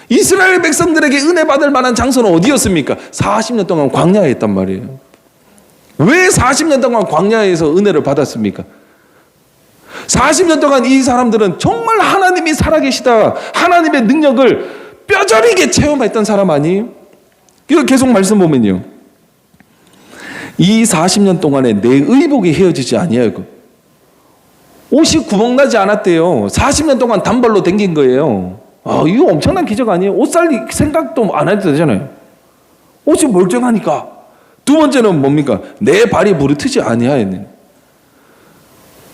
이스라엘 백성들에게 은혜 받을 만한 장소는 어디였습니까? 40년 동안 광야에 있단 말이에요. 왜 40년 동안 광야에서 은혜를 받았습니까? 40년 동안 이 사람들은 정말 하나님이 살아계시다, 하나님의 능력을 뼈저리게 체험했던 사람 아니에요? 이거 계속 말씀 보면요, 이 40년 동안에 내 의복이 헤어지지 아니하고 옷이 구멍나지 않았대요. 40년 동안 단발로 댕긴 거예요. 이거 엄청난 기적 아니에요? 옷 살 생각도 안 해도 되잖아요. 옷이 멀쩡하니까. 두 번째는 뭡니까? 내 발이 부르트지 아니하였네.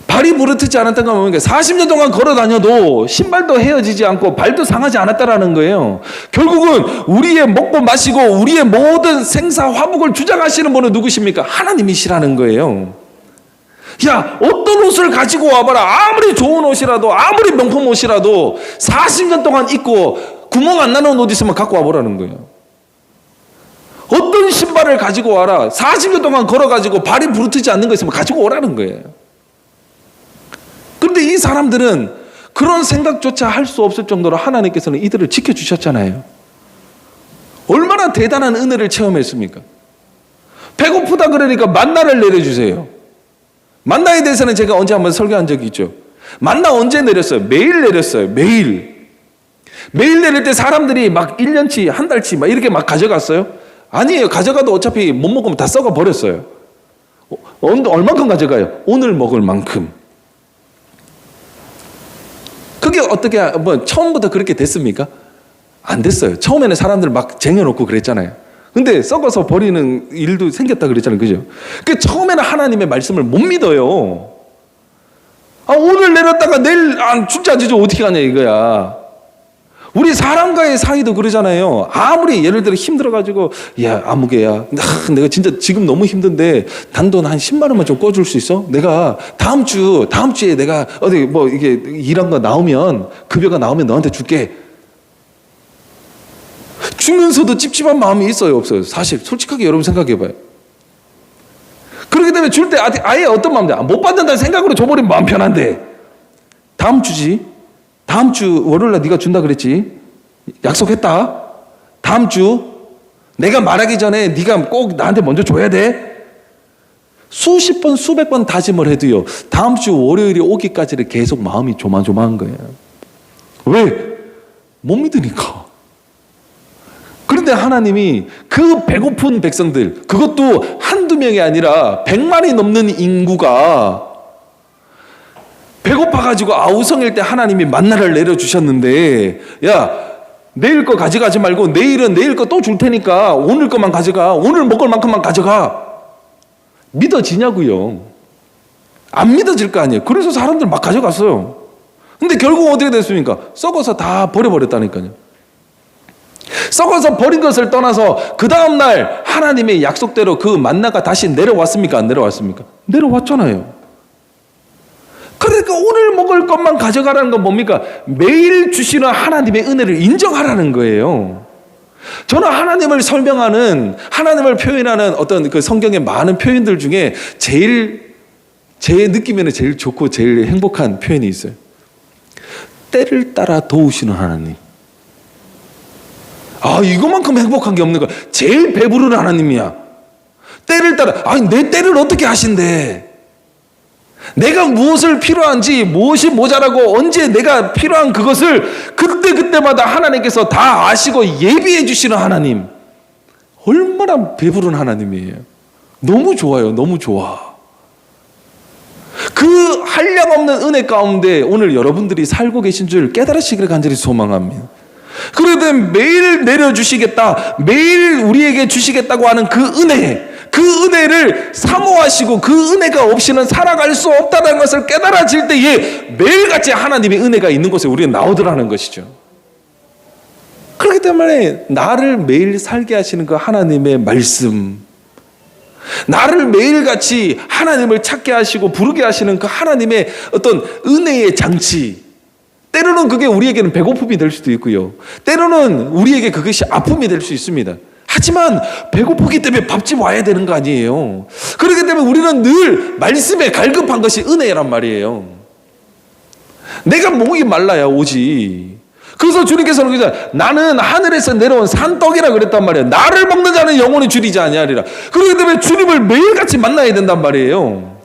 발이 부르트지 않았던 건 뭡니까? 40년 동안 걸어 다녀도 신발도 헤어지지 않고 발도 상하지 않았다라는 거예요. 결국은 우리의 먹고 마시고 우리의 모든 생사 화복을 주장하시는 분은 누구십니까? 하나님이시라는 거예요. 야, 어떤 옷을 가지고 와봐라. 아무리 좋은 옷이라도, 아무리 명품 옷이라도 40년 동안 입고 구멍 안 나는 옷 있으면 갖고 와보라는 거예요. 어떤 신발을 가지고 와라. 40년 동안 걸어가지고 발이 부르트지 않는 거 있으면 가지고 오라는 거예요. 그런데 이 사람들은 그런 생각조차 할 수 없을 정도로 하나님께서는 이들을 지켜주셨잖아요. 얼마나 대단한 은혜를 체험했습니까? 배고프다 그러니까 만나를 내려주세요. 만나에 대해서는 제가 언제 한번 설교한 적이 있죠. 만나 언제 내렸어요? 매일 내렸어요. 매일 내릴 때 사람들이 막 1년치, 한 달치 막 이렇게 막 가져갔어요? 아니에요. 가져가도 어차피 못 먹으면 다 썩어 버렸어요. 얼만큼 가져가요? 오늘 먹을 만큼. 그게 어떻게 처음부터 그렇게 됐습니까? 안 됐어요. 처음에는 사람들 막 쟁여놓고 그랬잖아요. 근데 썩어서 버리는 일도 생겼다 그랬잖아요. 그죠? 그 처음에는 하나님의 말씀을 못 믿어요. 오늘 내렸다가 내일 진짜 안 주죠. 어떻게 하냐 이거야. 우리 사람과의 사이도 그러잖아요. 아무리 예를 들어 힘들어가지고, 야, 아무개야, 내가 진짜 지금 너무 힘든데 단돈 한 10만 원만 좀 꿔줄 수 있어? 내가 다음 주에 내가 어디 이게 일한 거 나오면, 급여가 나오면 너한테 줄게. 주면서도 찝찝한 마음이 있어요, 없어요? 사실 솔직하게 여러분 생각해봐요. 그렇기 때문에 줄 때 아예 어떤 마음인데, 못 받는다는 생각으로 줘버리면 마음 편한데, 다음 주지? 다음 주 월요일날 네가 준다 그랬지? 약속했다. 다음 주 내가 말하기 전에 네가 꼭 나한테 먼저 줘야 돼. 수십 번 수백 번 다짐을 해도요, 다음 주 월요일이 오기까지는 계속 마음이 조마조마한 거예요. 왜? 못 믿으니까. 그런데 하나님이 그 배고픈 백성들, 그것도 한두 명이 아니라 100만이 넘는 인구가 배고파가지고 아우성일 때 하나님이 만나를 내려주셨는데, 야, 내일 거 가져가지 말고 내일은 내일 거 또 줄 테니까 오늘 것만 가져가. 오늘 먹을 만큼만 가져가. 믿어지냐고요? 안 믿어질 거 아니에요. 그래서 사람들 막 가져갔어요. 근데 결국 어떻게 됐습니까? 썩어서 다 버려버렸다니까요. 썩어서 버린 것을 떠나서 그 다음날 하나님의 약속대로 그 만나가 다시 내려왔습니까? 안 내려왔습니까? 내려왔잖아요. 그러니까 오늘 먹을 것만 가져가라는 건 뭡니까? 매일 주시는 하나님의 은혜를 인정하라는 거예요. 저는 하나님을 설명하는, 하나님을 표현하는 어떤 그 성경의 많은 표현들 중에 제일 제 느낌에는 제일 좋고 제일 행복한 표현이 있어요. 때를 따라 도우시는 하나님. 이것만큼 행복한 게 없는 거야. 제일 배부른 하나님이야. 때를 따라, 내 때를 어떻게 하신대? 내가 무엇을 필요한지, 무엇이 모자라고 언제 내가 필요한 그것을 그때그때마다 하나님께서 다 아시고 예비해 주시는 하나님. 얼마나 배부른 하나님이에요. 너무 좋아요. 너무 좋아. 그 한량없는 은혜 가운데 오늘 여러분들이 살고 계신 줄 깨달으시기를 간절히 소망합니다. 그러되 매일 내려주시겠다, 매일 우리에게 주시겠다고 하는 그 은혜를 사모하시고 그 은혜가 없이는 살아갈 수 없다는 것을 깨달아질 때에 매일같이 하나님의 은혜가 있는 곳에 우리가 나오더라는 것이죠. 그렇기 때문에 나를 매일 살게 하시는 그 하나님의 말씀, 나를 매일같이 하나님을 찾게 하시고 부르게 하시는 그 하나님의 어떤 은혜의 장치, 때로는 그게 우리에게는 배고픔이 될 수도 있고요, 때로는 우리에게 그것이 아픔이 될 수 있습니다. 하지만 배고프기 때문에 밥집 와야 되는 거 아니에요. 그렇기 때문에 우리는 늘 말씀에 갈급한 것이 은혜란 말이에요. 내가 목이 말라야 오지. 그래서 주님께서는 그러잖아요. 나는 하늘에서 내려온 산떡이라 그랬단 말이에요. 나를 먹는 자는 영원히 줄이지 아니하리라. 그렇기 때문에 주님을 매일같이 만나야 된단 말이에요.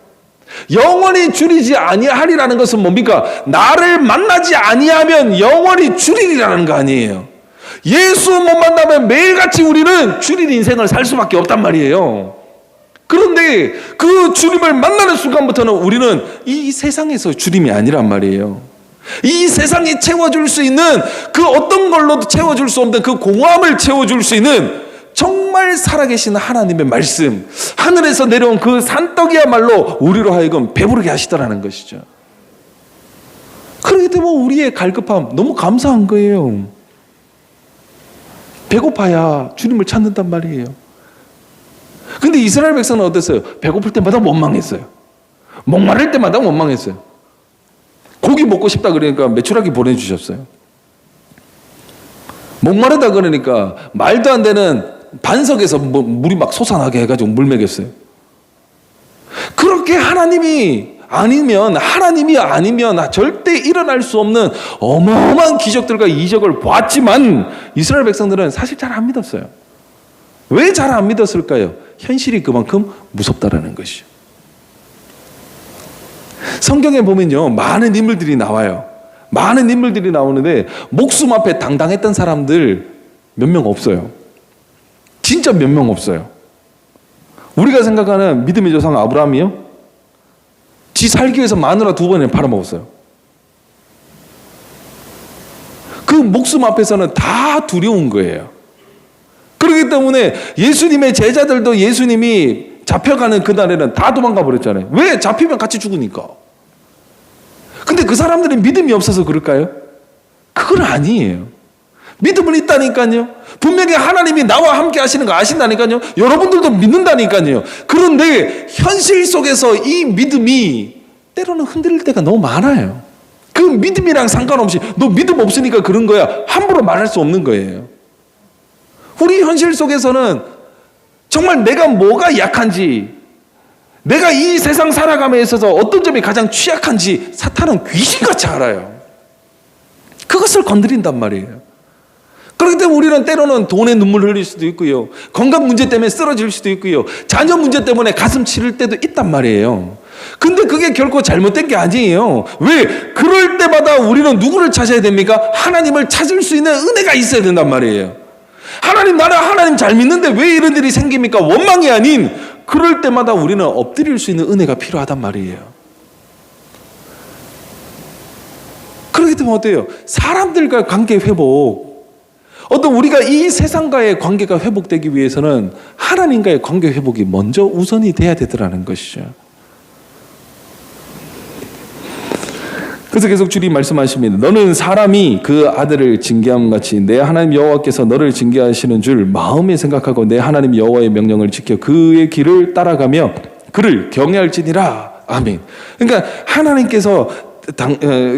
영원히 줄이지 아니하리라는 것은 뭡니까? 나를 만나지 아니하면 영원히 줄이리라는 거 아니에요. 예수 못 만나면 매일같이 우리는 줄인 인생을 살 수밖에 없단 말이에요. 그런데 그 주님을 만나는 순간부터는 우리는 이 세상에서 주님이 아니란 말이에요. 이 세상이 채워줄 수 있는 그 어떤 걸로도 채워줄 수 없는 그 공허함을 채워줄 수 있는 정말 살아계신 하나님의 말씀, 하늘에서 내려온 그 산떡이야말로 우리로 하여금 배부르게 하시더라는 것이죠. 그렇기 때문에 우리의 갈급함 너무 감사한 거예요. 배고파야 주님을 찾는단 말이에요. 근데 이스라엘 백성은 어땠어요? 배고플 때마다 원망했어요. 목마를 때마다 원망했어요. 고기 먹고 싶다 그러니까 메추라기 보내주셨어요. 목마르다 그러니까 말도 안 되는 반석에서 물이 막 솟아나게 해가지고 물 먹였어요. 그렇게 하나님이 아니면 절대 일어날 수 없는 어마어마한 기적들과 이적을 보았지만 이스라엘 백성들은 사실 잘 안 믿었어요. 왜 잘 안 믿었을까요? 현실이 그만큼 무섭다라는 것이죠. 성경에 보면요, 많은 인물들이 나와요. 많은 인물들이 나오는데 목숨 앞에 당당했던 사람들 몇 명 없어요. 진짜 몇 명 없어요. 우리가 생각하는 믿음의 조상 아브라함이요, 지 살기 위해서 마누라 2번이나 팔아먹었어요. 그 목숨 앞에서는 다 두려운 거예요. 그렇기 때문에 예수님의 제자들도 예수님이 잡혀가는 그날에는 다 도망가 버렸잖아요. 왜? 잡히면 같이 죽으니까. 근데 그 사람들이 믿음이 없어서 그럴까요? 그건 아니에요. 믿음은 있다니까요. 분명히 하나님이 나와 함께 하시는 거 아신다니까요. 여러분들도 믿는다니까요. 그런데 현실 속에서 이 믿음이 때로는 흔들릴 때가 너무 많아요. 그 믿음이랑 상관없이 너 믿음 없으니까 그런 거야, 함부로 말할 수 없는 거예요. 우리 현실 속에서는 정말 내가 뭐가 약한지, 내가 이 세상 살아감에 있어서 어떤 점이 가장 취약한지 사탄은 귀신같이 알아요. 그것을 건드린단 말이에요. 그렇기 때문에 우리는 때로는 돈에 눈물 흘릴 수도 있고요, 건강 문제 때문에 쓰러질 수도 있고요, 자녀 문제 때문에 가슴 치를 때도 있단 말이에요. 근데 그게 결코 잘못된 게 아니에요. 왜? 그럴 때마다 우리는 누구를 찾아야 됩니까? 하나님을 찾을 수 있는 은혜가 있어야 된단 말이에요. 하나님, 나는 하나님 잘 믿는데 왜 이런 일이 생깁니까? 원망이 아닌, 그럴 때마다 우리는 엎드릴 수 있는 은혜가 필요하단 말이에요. 그렇기 때문에 어때요? 사람들과 관계 회복, 어떤 우리가 이 세상과의 관계가 회복되기 위해서는 하나님과의 관계 회복이 먼저 우선이 돼야 되더라는 것이죠. 그래서 계속 주님 말씀하십니다. 너는 사람이 그 아들을 징계함 같이 내 하나님 여호와께서 너를 징계하시는 줄 마음에 생각하고 내 하나님 여호와의 명령을 지켜 그의 길을 따라가며 그를 경외할지니라. 아멘. 그러니까 하나님께서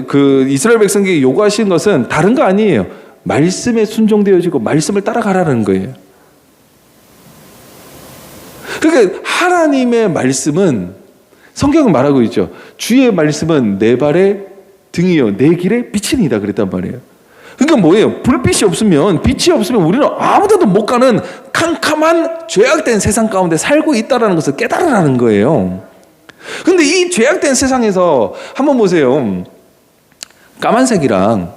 그 이스라엘 백성에게 요구하신 것은 다른 거 아니에요. 말씀에 순종되어지고 말씀을 따라가라는 거예요. 그러니까 하나님의 말씀은 성경은 말하고 있죠. 주의 말씀은 내 발의 등이요 내 길의 빛이니이다 그랬단 말이에요. 그러니까 뭐예요? 불빛이 없으면 빛이 없으면 우리는 아무데도 못 가는 캄캄한 죄악된 세상 가운데 살고 있다는 것을 깨달으라는 거예요. 근데 이 죄악된 세상에서 한번 보세요. 까만색이랑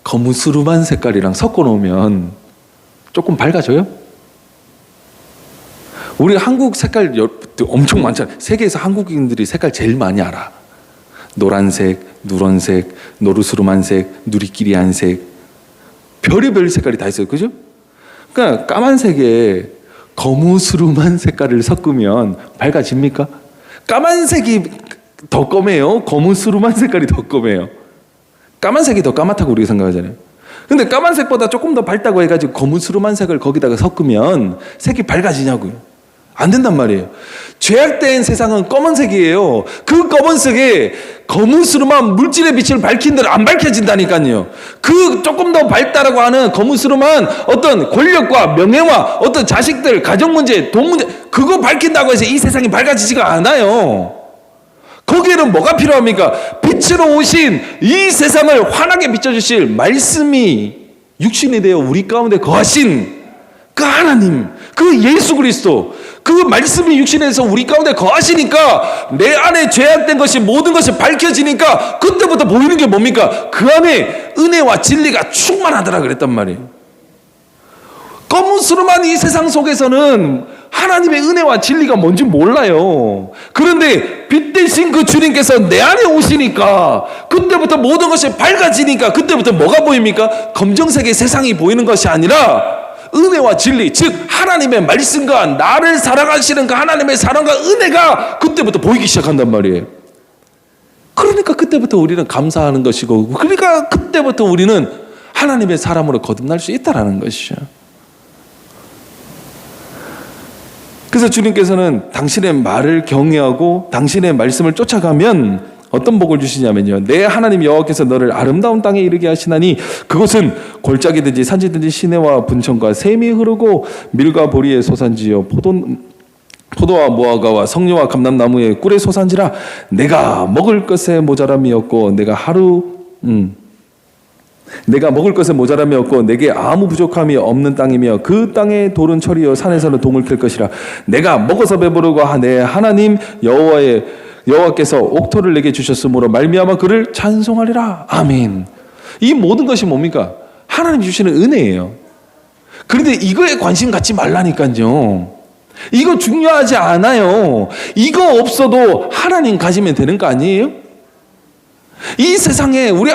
거무스름한 색깔이랑 섞어 놓으면 조금 밝아져요? 우리 한국 색깔 엄청 많잖아요. 세계에서 한국인들이 색깔 제일 많이 알아. 노란색, 누런색, 노르스름한색, 누리끼리한색, 별의별 색깔이 다 있어요. 그죠? 그러니까 까만색에 거무스름한 색깔을 섞으면 밝아집니까? 까만색이 더 검해요? 거무스름한 색깔이 더 검해요? 까만색이 더 까맣다고 우리가 생각하잖아요. 근데 까만색보다 조금 더 밝다고 해가지고 거무스름한 색을 거기다가 섞으면 색이 밝아지냐고요? 안 된단 말이에요. 죄악된 세상은 검은색이에요. 그 검은색에 거무스름한 물질의 빛을 밝힌 대로 안 밝혀진다니까요. 그 조금 더 밝다라고 하는 거무스름한 어떤 권력과 명예와 어떤 자식들, 가정 문제, 돈 문제, 그거 밝힌다고 해서 이 세상이 밝아지지가 않아요. 거기에는 뭐가 필요합니까? 빛으로 오신 이 세상을 환하게 비춰주실 말씀이 육신이 되어 우리 가운데 거하신 그 하나님, 그 예수 그리스도, 그 말씀이 육신에서 우리 가운데 거하시니까 내 안에 죄악된 것이 모든 것이 밝혀지니까 그때부터 보이는 게 뭡니까? 그 안에 은혜와 진리가 충만하더라 그랬단 말이에요. 거무스름한 이 세상 속에서는 하나님의 은혜와 진리가 뭔지 몰라요. 그런데 빛 대신 그 주님께서 내 안에 오시니까 그때부터 모든 것이 밝아지니까 그때부터 뭐가 보입니까? 검정색의 세상이 보이는 것이 아니라 은혜와 진리, 즉 하나님의 말씀과 나를 사랑하시는 그 하나님의 사랑과 은혜가 그때부터 보이기 시작한단 말이에요. 그러니까 그때부터 우리는 감사하는 것이고, 그러니까 그때부터 우리는 하나님의 사람으로 거듭날 수 있다는 것이죠. 그래서 주님께서는 당신의 말을 경외하고 당신의 말씀을 쫓아가면 어떤 복을 주시냐면요, 내 하나님 여호와께서 너를 아름다운 땅에 이르게 하시나니 그것은 골짜기든지 산지든지 시내와 분천과 샘이 흐르고 밀과 보리의 소산지요 포도와 무화과와 석류와 감람나무의 꿀의 소산지라. 내가 먹을 것에 모자람이 없고 내가 먹을 것에 모자람이 없고 내게 아무 부족함이 없는 땅이며 그 땅의 돌은 철이요 산에서는 동을 캘 것이라. 내가 먹어서 배부르고 내 하나님 여호와께서 옥토를 내게 주셨으므로 말미암아 그를 찬송하리라. 아멘. 이 모든 것이 뭡니까? 하나님 주시는 은혜예요. 그런데 이거에 관심 갖지 말라니까요. 이거 중요하지 않아요. 이거 없어도 하나님 가지면 되는 거 아니에요? 이 세상에 우리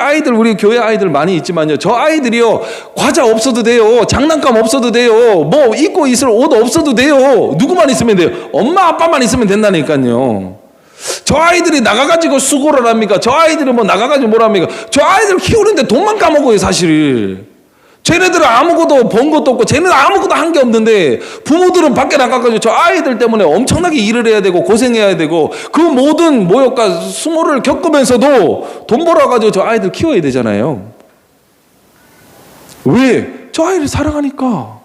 교회 아이들 많이 있지만요, 저 아이들이요, 과자 없어도 돼요, 장난감 없어도 돼요, 뭐 입고 있을 옷 없어도 돼요. 누구만 있으면 돼요? 엄마 아빠만 있으면 된다니까요. 저 아이들이 나가가지고 수고를 합니까? 저 아이들이 뭐 나가가지고 뭘 합니까? 저 아이들 키우는데 돈만 까먹어요, 사실. 쟤네들은 아무것도 번 것도 없고 쟤네들 아무것도 한 게 없는데 부모들은 밖에 나가가지고 저 아이들 때문에 엄청나게 일을 해야 되고 고생해야 되고 그 모든 모욕과 수모를 겪으면서도 돈 벌어가지고 저 아이들 키워야 되잖아요. 왜? 저 아이를 사랑하니까.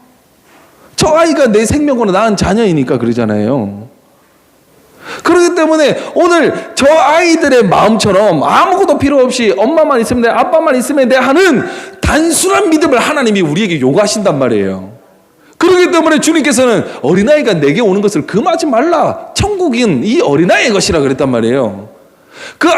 저 아이가 내 생명으로 낳은 자녀이니까 그러잖아요. 그렇기 때문에 오늘 저 아이들의 마음처럼 아무것도 필요 없이 엄마만 있으면 돼, 아빠만 있으면 돼 하는 단순한 믿음을 하나님이 우리에게 요구하신단 말이에요. 그렇기 때문에 주님께서는 어린아이가 내게 오는 것을 금하지 말라. 천국인 이 어린아이의 것이라 그랬단 말이에요. 그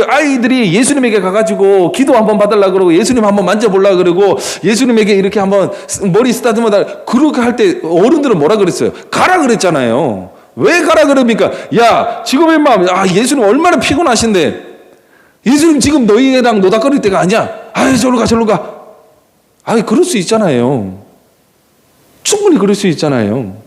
아이들이 예수님에게 가가지고 기도 한번 받으려고 그러고 예수님 한번 만져보려고 그러고 예수님에게 이렇게 한번 머리 쓰다듬어 달라. 그렇게 할 때 어른들은 뭐라 그랬어요? 가라 그랬잖아요. 왜 가라 그럽니까? 야, 지금 임마, 예수님 얼마나 피곤하신데 예수님 지금 너희랑 노닥거릴 때가 아니야. 저리로 가. 그럴 수 있잖아요. 충분히 그럴 수 있잖아요.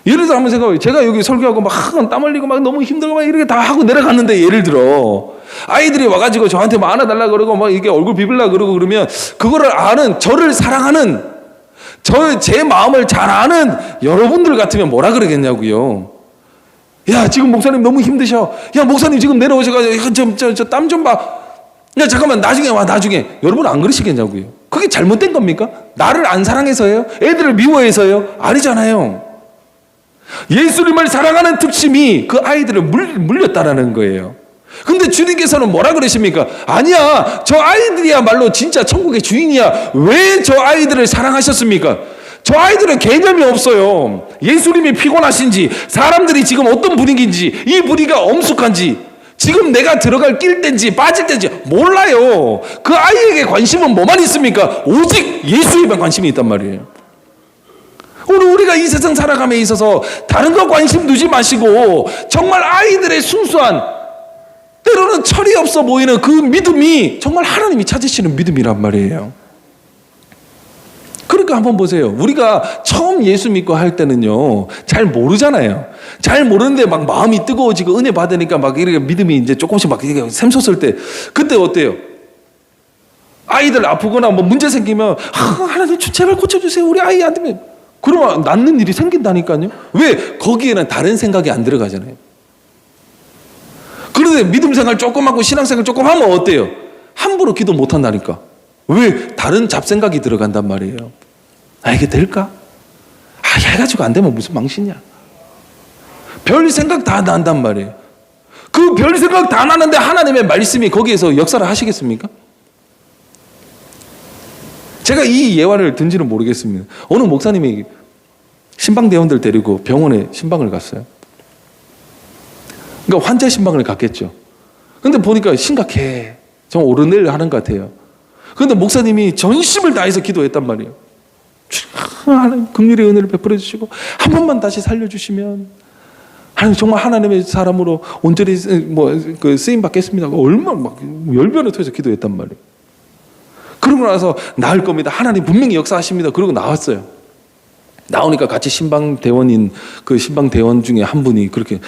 예를 들어 한번 생각해요. 제가 여기 설교하고 막 땀 흘리고 막 너무 힘들고 막 이렇게 다 하고 내려갔는데, 예를 들어 아이들이 와가지고 저한테 막 안아달라 그러고 막 이게 얼굴 비빌라 그러고 그러면 그거를 아는, 저를 사랑하는, 제 마음을 잘 아는 여러분들 같으면 뭐라 그러겠냐고요. 야, 지금 목사님 너무 힘드셔. 야, 목사님 지금 내려오셔가지고 저 땀 좀 봐. 야, 잠깐만, 나중에 와, 나중에. 여러분 안 그러시겠냐고요. 그게 잘못된 겁니까? 나를 안 사랑해서요? 애들을 미워해서요? 아니잖아요. 예수님을 사랑하는 특심이 그 아이들을 물렸다라는 거예요. 근데 주님께서는 뭐라 그러십니까? 아니야, 저 아이들이야말로 진짜 천국의 주인이야. 왜 저 아이들을 사랑하셨습니까? 저 아이들은 개념이 없어요. 예수님이 피곤하신지, 사람들이 지금 어떤 분위기인지, 이 분위기가 엄숙한지, 지금 내가 들어갈 낄 땐지 빠질 땐지 몰라요. 그 아이에게 관심은 뭐만 있습니까? 오직 예수에만 관심이 있단 말이에요. 오늘 우리가 이 세상 살아감에 있어서 다른 거 관심 두지 마시고 정말 아이들의 순수한, 때로는 철이 없어 보이는 그 믿음이 정말 하나님이 찾으시는 믿음이란 말이에요. 그러니까 한번 보세요. 우리가 처음 예수 믿고 할 때는요, 잘 모르잖아요. 잘 모르는데 막 마음이 뜨거워지고 은혜 받으니까 막 이렇게 믿음이 이제 조금씩 막 이렇게 샘솟을 때, 그때 어때요? 아이들 아프거나 뭐 문제 생기면, 하나님 제발 고쳐주세요. 우리 아이 안 되면. 그러면 낫는 일이 생긴다니까요. 왜? 거기에는 다른 생각이 안 들어가잖아요. 그런데 믿음 생활 조금 하고 신앙생활 조금 하면 어때요? 함부로 기도 못 한다니까. 왜? 다른 잡생각이 들어간단 말이에요. 아, 이게 될까? 해가지고 안 되면 무슨 망신이야. 별 생각 다 난단 말이에요. 그 별 생각 다 나는데 하나님의 말씀이 거기에서 역사를 하시겠습니까? 제가 이 예화를 든지는 모르겠습니다. 어느 목사님이 신방대원들 데리고 병원에 신방을 갔어요. 그러니까 환자 신방을 갔겠죠. 근데 보니까 심각해. 정말 오르내리려 하는 것 같아요. 그런데 목사님이 전심을 다해서 기도했단 말이에요. 하나님 긍휼의 은혜를 베풀어 주시고 한 번만 다시 살려주시면 하나님 정말 하나님의 사람으로 온전히 쓰임 받겠습니다. 얼마나 막 열변을 토해서 기도했단 말이에요. 그러고 나서 나을 겁니다. 하나님 분명히 역사하십니다. 그러고 나왔어요. 나오니까 같이 신방대원인 그 신방대원 중에 한 분이 그렇게,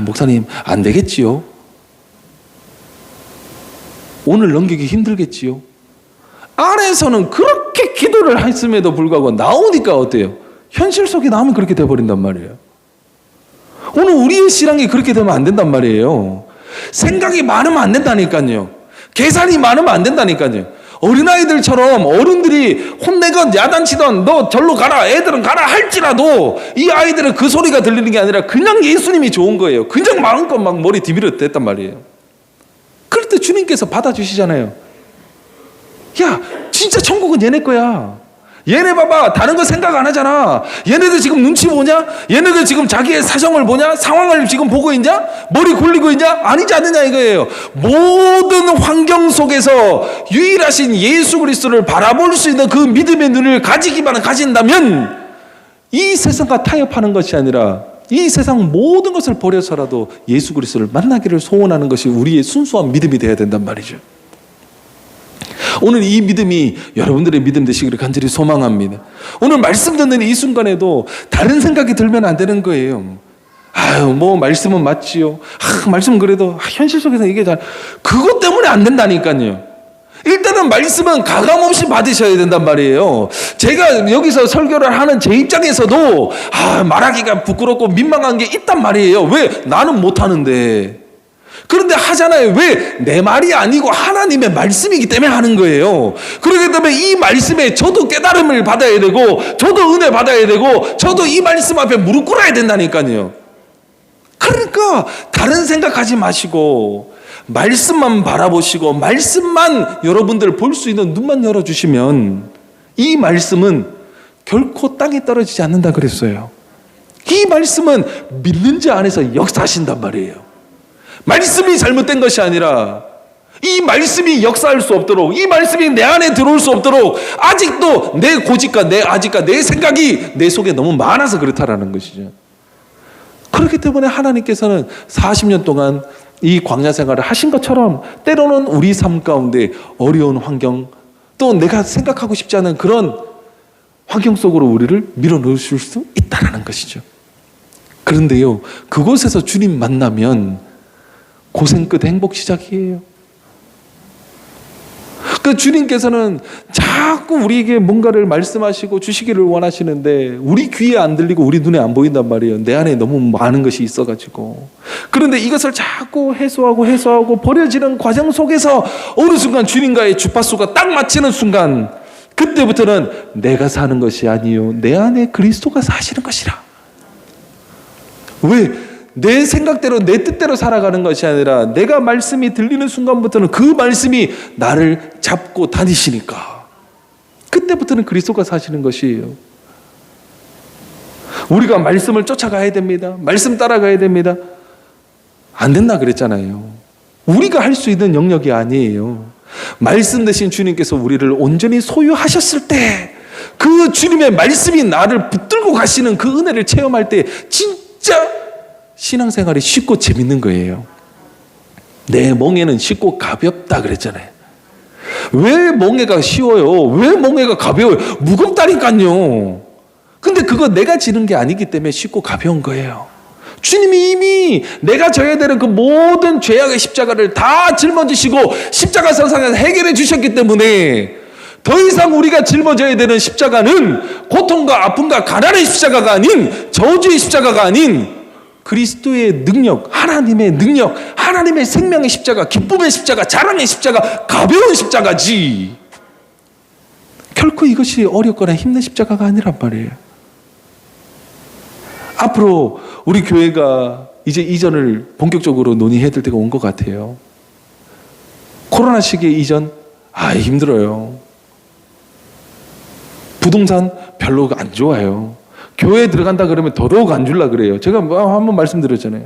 목사님 안 되겠지요? 오늘 넘기기 힘들겠지요? 안에서는 그렇게 기도를 했음에도 불구하고 나오니까 어때요? 현실 속에 나오면 그렇게 돼버린단 말이에요. 오늘 우리의 신앙이 그렇게 되면 안 된단 말이에요. 생각이 많으면 안 된다니까요. 계산이 많으면 안 된다니까요. 어린아이들처럼 어른들이 혼내건 야단치던 너 절로 가라, 애들은 가라 할지라도 이 아이들은 그 소리가 들리는 게 아니라 그냥 예수님이 좋은 거예요. 그냥 마음껏 막 머리 디비려 댔단 말이에요. 그럴 때 주님께서 받아주시잖아요. 야, 진짜 천국은 얘네 거야. 얘네 봐봐, 다른 거 생각 안 하잖아. 얘네들 지금 눈치 보냐? 얘네들 지금 자기의 사정을 보냐? 상황을 지금 보고 있냐? 머리 굴리고 있냐? 아니지 않느냐 이거예요. 모든 환경 속에서 유일하신 예수 그리스도를 바라볼 수 있는 그 믿음의 눈을 가진다면 이 세상과 타협하는 것이 아니라 이 세상 모든 것을 버려서라도 예수 그리스도를 만나기를 소원하는 것이 우리의 순수한 믿음이 되어야 된단 말이죠. 오늘 이 믿음이 여러분들의 믿음 되시기를 간절히 소망합니다. 오늘 말씀 듣는 이 순간에도 다른 생각이 들면 안 되는 거예요. 말씀은 맞지요. 말씀은 그래도 현실 속에서 이게 그것 때문에 안 된다니까요. 일단은 말씀은 가감없이 받으셔야 된단 말이에요. 제가 여기서 설교를 하는 제 입장에서도 말하기가 부끄럽고 민망한 게 있단 말이에요. 왜? 나는 못하는데. 그런데 하잖아요. 왜? 내 말이 아니고 하나님의 말씀이기 때문에 하는 거예요. 그렇기 때문에 이 말씀에 저도 깨달음을 받아야 되고 저도 은혜 받아야 되고 저도 이 말씀 앞에 무릎 꿇어야 된다니까요. 그러니까 다른 생각하지 마시고 말씀만 바라보시고 말씀만 여러분들 볼 수 있는 눈만 열어주시면 이 말씀은 결코 땅에 떨어지지 않는다 그랬어요. 이 말씀은 믿는 자 안에서 역사하신단 말이에요. 말씀이 잘못된 것이 아니라 이 말씀이 역사할 수 없도록, 이 말씀이 내 안에 들어올 수 없도록 아직도 내 고집과 내 아집과 내 생각이 내 속에 너무 많아서 그렇다라는 것이죠. 그렇기 때문에 하나님께서는 40년 동안 이 광야 생활을 하신 것처럼 때로는 우리 삶 가운데 어려운 환경, 또 내가 생각하고 싶지 않은 그런 환경 속으로 우리를 밀어넣으실 수 있다는 것이죠. 그런데요, 그곳에서 주님 만나면 고생 끝 행복 시작이에요. 그 주님께서는 자꾸 우리에게 뭔가를 말씀하시고 주시기를 원하시는데 우리 귀에 안 들리고 우리 눈에 안 보인단 말이에요. 내 안에 너무 많은 것이 있어가지고. 그런데 이것을 자꾸 해소하고 버려지는 과정 속에서 어느 순간 주님과의 주파수가 딱 맞추는 순간, 그때부터는 내가 사는 것이 아니요 내 안에 그리스도가 사시는 것이라. 왜? 내 생각대로 내 뜻대로 살아가는 것이 아니라 내가 말씀이 들리는 순간부터는 그 말씀이 나를 잡고 다니시니까 그때부터는 그리스도가 사시는 것이에요. 우리가 말씀을 쫓아가야 됩니다. 말씀 따라가야 됩니다. 안 된다 그랬잖아요. 우리가 할 수 있는 영역이 아니에요. 말씀 대신 주님께서 우리를 온전히 소유하셨을 때, 그 주님의 말씀이 나를 붙들고 가시는 그 은혜를 체험할 때 진짜 신앙생활이 쉽고 재밌는 거예요. 내 멍에는 쉽고 가볍다 그랬잖아요. 왜 멍에가 쉬워요? 왜 멍에가 가벼워요? 무겁다니까요. 근데 그거 내가 지는 게 아니기 때문에 쉽고 가벼운 거예요. 주님이 이미 내가 져야 되는 그 모든 죄악의 십자가를 다 짊어지시고 십자가 선상에서 해결해 주셨기 때문에 더 이상 우리가 짊어져야 되는 십자가는 고통과 아픔과 가난의 십자가가 아닌, 저주의 십자가가 아닌 그리스도의 능력, 하나님의 능력, 하나님의 생명의 십자가, 기쁨의 십자가, 자랑의 십자가, 가벼운 십자가지. 결코 이것이 어렵거나 힘든 십자가가 아니란 말이에요. 앞으로 우리 교회가 이제 이전을 본격적으로 논의해야 될 때가 온 것 같아요. 코로나 시기의 이전, 힘들어요. 부동산 별로 안 좋아요. 교회에 들어간다 그러면 더더욱 안 줄라 그래요. 제가 한번 말씀드렸잖아요.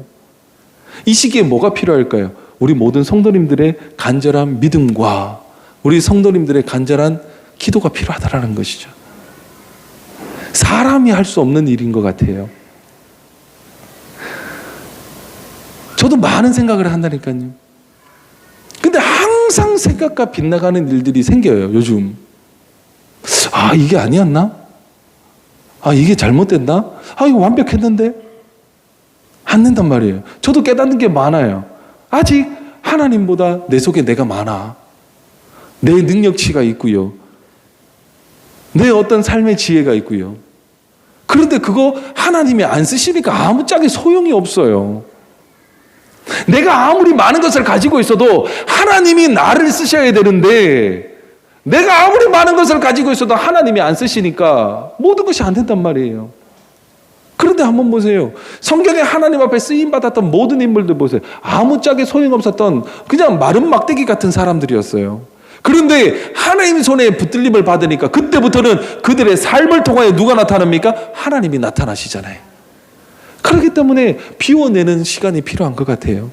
이 시기에 뭐가 필요할까요? 우리 모든 성도님들의 간절한 믿음과 우리 성도님들의 간절한 기도가 필요하다라는 것이죠. 사람이 할 수 없는 일인 것 같아요. 저도 많은 생각을 한다니까요. 근데 항상 생각과 빗나가는 일들이 생겨요, 요즘. 이게 아니었나? 이게 잘못됐나? 이거 완벽했는데? 안 된단 말이에요. 저도 깨닫는 게 많아요. 아직 하나님보다 내 속에 내가 많아. 내 능력치가 있고요. 내 어떤 삶의 지혜가 있고요. 그런데 그거 하나님이 안 쓰시니까 아무짝에 소용이 없어요. 내가 아무리 많은 것을 가지고 있어도 하나님이 나를 쓰셔야 되는데, 내가 아무리 많은 것을 가지고 있어도 하나님이 안 쓰시니까 모든 것이 안 된단 말이에요. 그런데 한번 보세요. 성경에 하나님 앞에 쓰임받았던 모든 인물들 보세요. 아무짝에 소용없었던 그냥 마른 막대기 같은 사람들이었어요. 그런데 하나님 손에 붙들림을 받으니까 그때부터는 그들의 삶을 통하여 누가 나타납니까? 하나님이 나타나시잖아요. 그렇기 때문에 비워내는 시간이 필요한 것 같아요.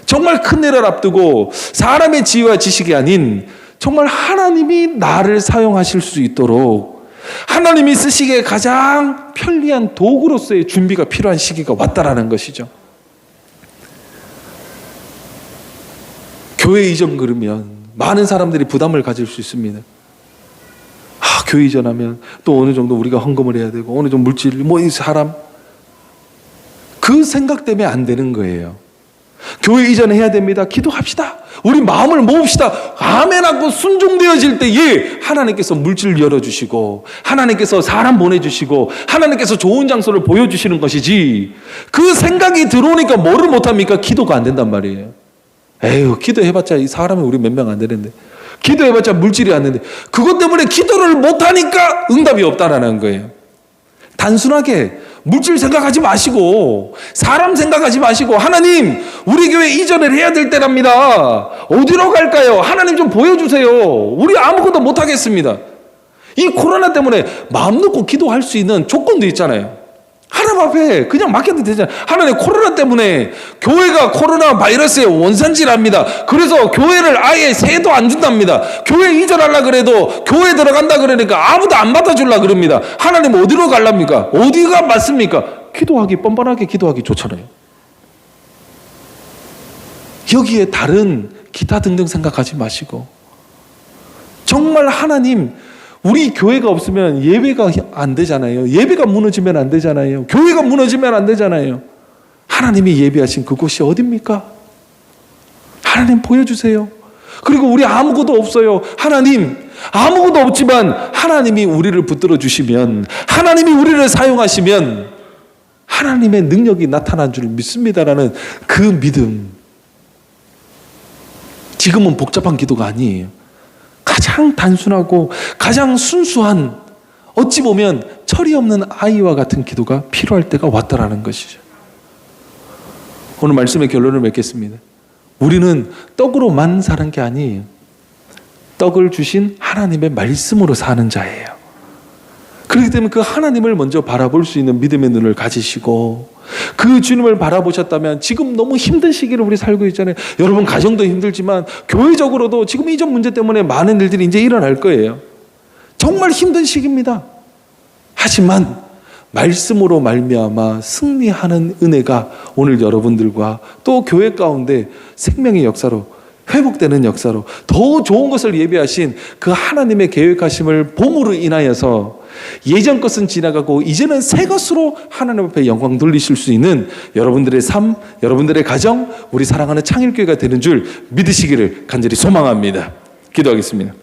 정말 큰 일을 앞두고 사람의 지혜와 지식이 아닌 정말 하나님이 나를 사용하실 수 있도록 하나님이 쓰시기에 가장 편리한 도구로서의 준비가 필요한 시기가 왔다라는 것이죠. 교회 이전 그러면 많은 사람들이 부담을 가질 수 있습니다. 교회 이전하면 또 어느 정도 우리가 헌금을 해야 되고 어느 정도 물질, 이 사람, 그 생각 때문에 안 되는 거예요. 교회 이전해야 됩니다. 기도합시다. 우리 마음을 모읍시다. 아멘하고 순종되어질 때에 하나님께서 물질을 열어주시고 하나님께서 사람 보내주시고 하나님께서 좋은 장소를 보여주시는 것이지, 그 생각이 들어오니까 뭐를 못합니까? 기도가 안 된단 말이에요. 기도해봤자 이 사람이 우리 몇 명 안 되는데, 기도해봤자 물질이 안 되는데, 그것 때문에 기도를 못하니까 응답이 없다라는 거예요. 단순하게 물질 생각하지 마시고 사람 생각하지 마시고, 하나님 우리 교회 이전을 해야 될 때랍니다. 어디로 갈까요? 하나님 좀 보여주세요. 우리 아무것도 못하겠습니다. 이 코로나 때문에 마음 놓고 기도할 수 있는 조건도 있잖아요. 하나님 앞에 그냥 맡겨도 되잖아요. 하나님, 코로나 때문에 교회가 코로나 바이러스의 원산지랍니다. 그래서 교회를 아예 세도 안 준답니다. 교회 이전하려고 그래도 교회 들어간다 그러니까 아무도 안 받아주려고 그럽니다. 하나님 어디로 갈랍니까? 어디가 맞습니까? 기도하기, 뻔뻔하게 기도하기 좋잖아요. 여기에 다른 기타 등등 생각하지 마시고, 정말 하나님, 우리 교회가 없으면 예배가 안 되잖아요. 예배가 무너지면 안 되잖아요. 교회가 무너지면 안 되잖아요. 하나님이 예배하신 그곳이 어디입니까? 하나님 보여주세요. 그리고 우리 아무것도 없어요. 하나님, 아무것도 없지만 하나님이 우리를 붙들어 주시면, 하나님이 우리를 사용하시면 하나님의 능력이 나타난 줄 믿습니다라는 그 믿음. 지금은 복잡한 기도가 아니에요. 가장 단순하고 가장 순수한, 어찌 보면 철이 없는 아이와 같은 기도가 필요할 때가 왔다라는 것이죠. 오늘 말씀의 결론을 맺겠습니다. 우리는 떡으로만 사는 게 아니에요. 떡을 주신 하나님의 말씀으로 사는 자예요. 그렇기 때문에 그 하나님을 먼저 바라볼 수 있는 믿음의 눈을 가지시고, 그 주님을 바라보셨다면, 지금 너무 힘든 시기를 우리 살고 있잖아요. 여러분 가정도 힘들지만 교회적으로도 지금 이전 문제 때문에 많은 일들이 이제 일어날 거예요. 정말 힘든 시기입니다. 하지만 말씀으로 말미암아 승리하는 은혜가 오늘 여러분들과 또 교회 가운데 생명의 역사로, 회복되는 역사로, 더 좋은 것을 예비하신 그 하나님의 계획하심을 봄으로 인하여서 예전 것은 지나가고 이제는 새 것으로 하나님 앞에 영광 돌리실 수 있는 여러분들의 삶, 여러분들의 가정, 우리 사랑하는 창일교회가 되는 줄 믿으시기를 간절히 소망합니다. 기도하겠습니다.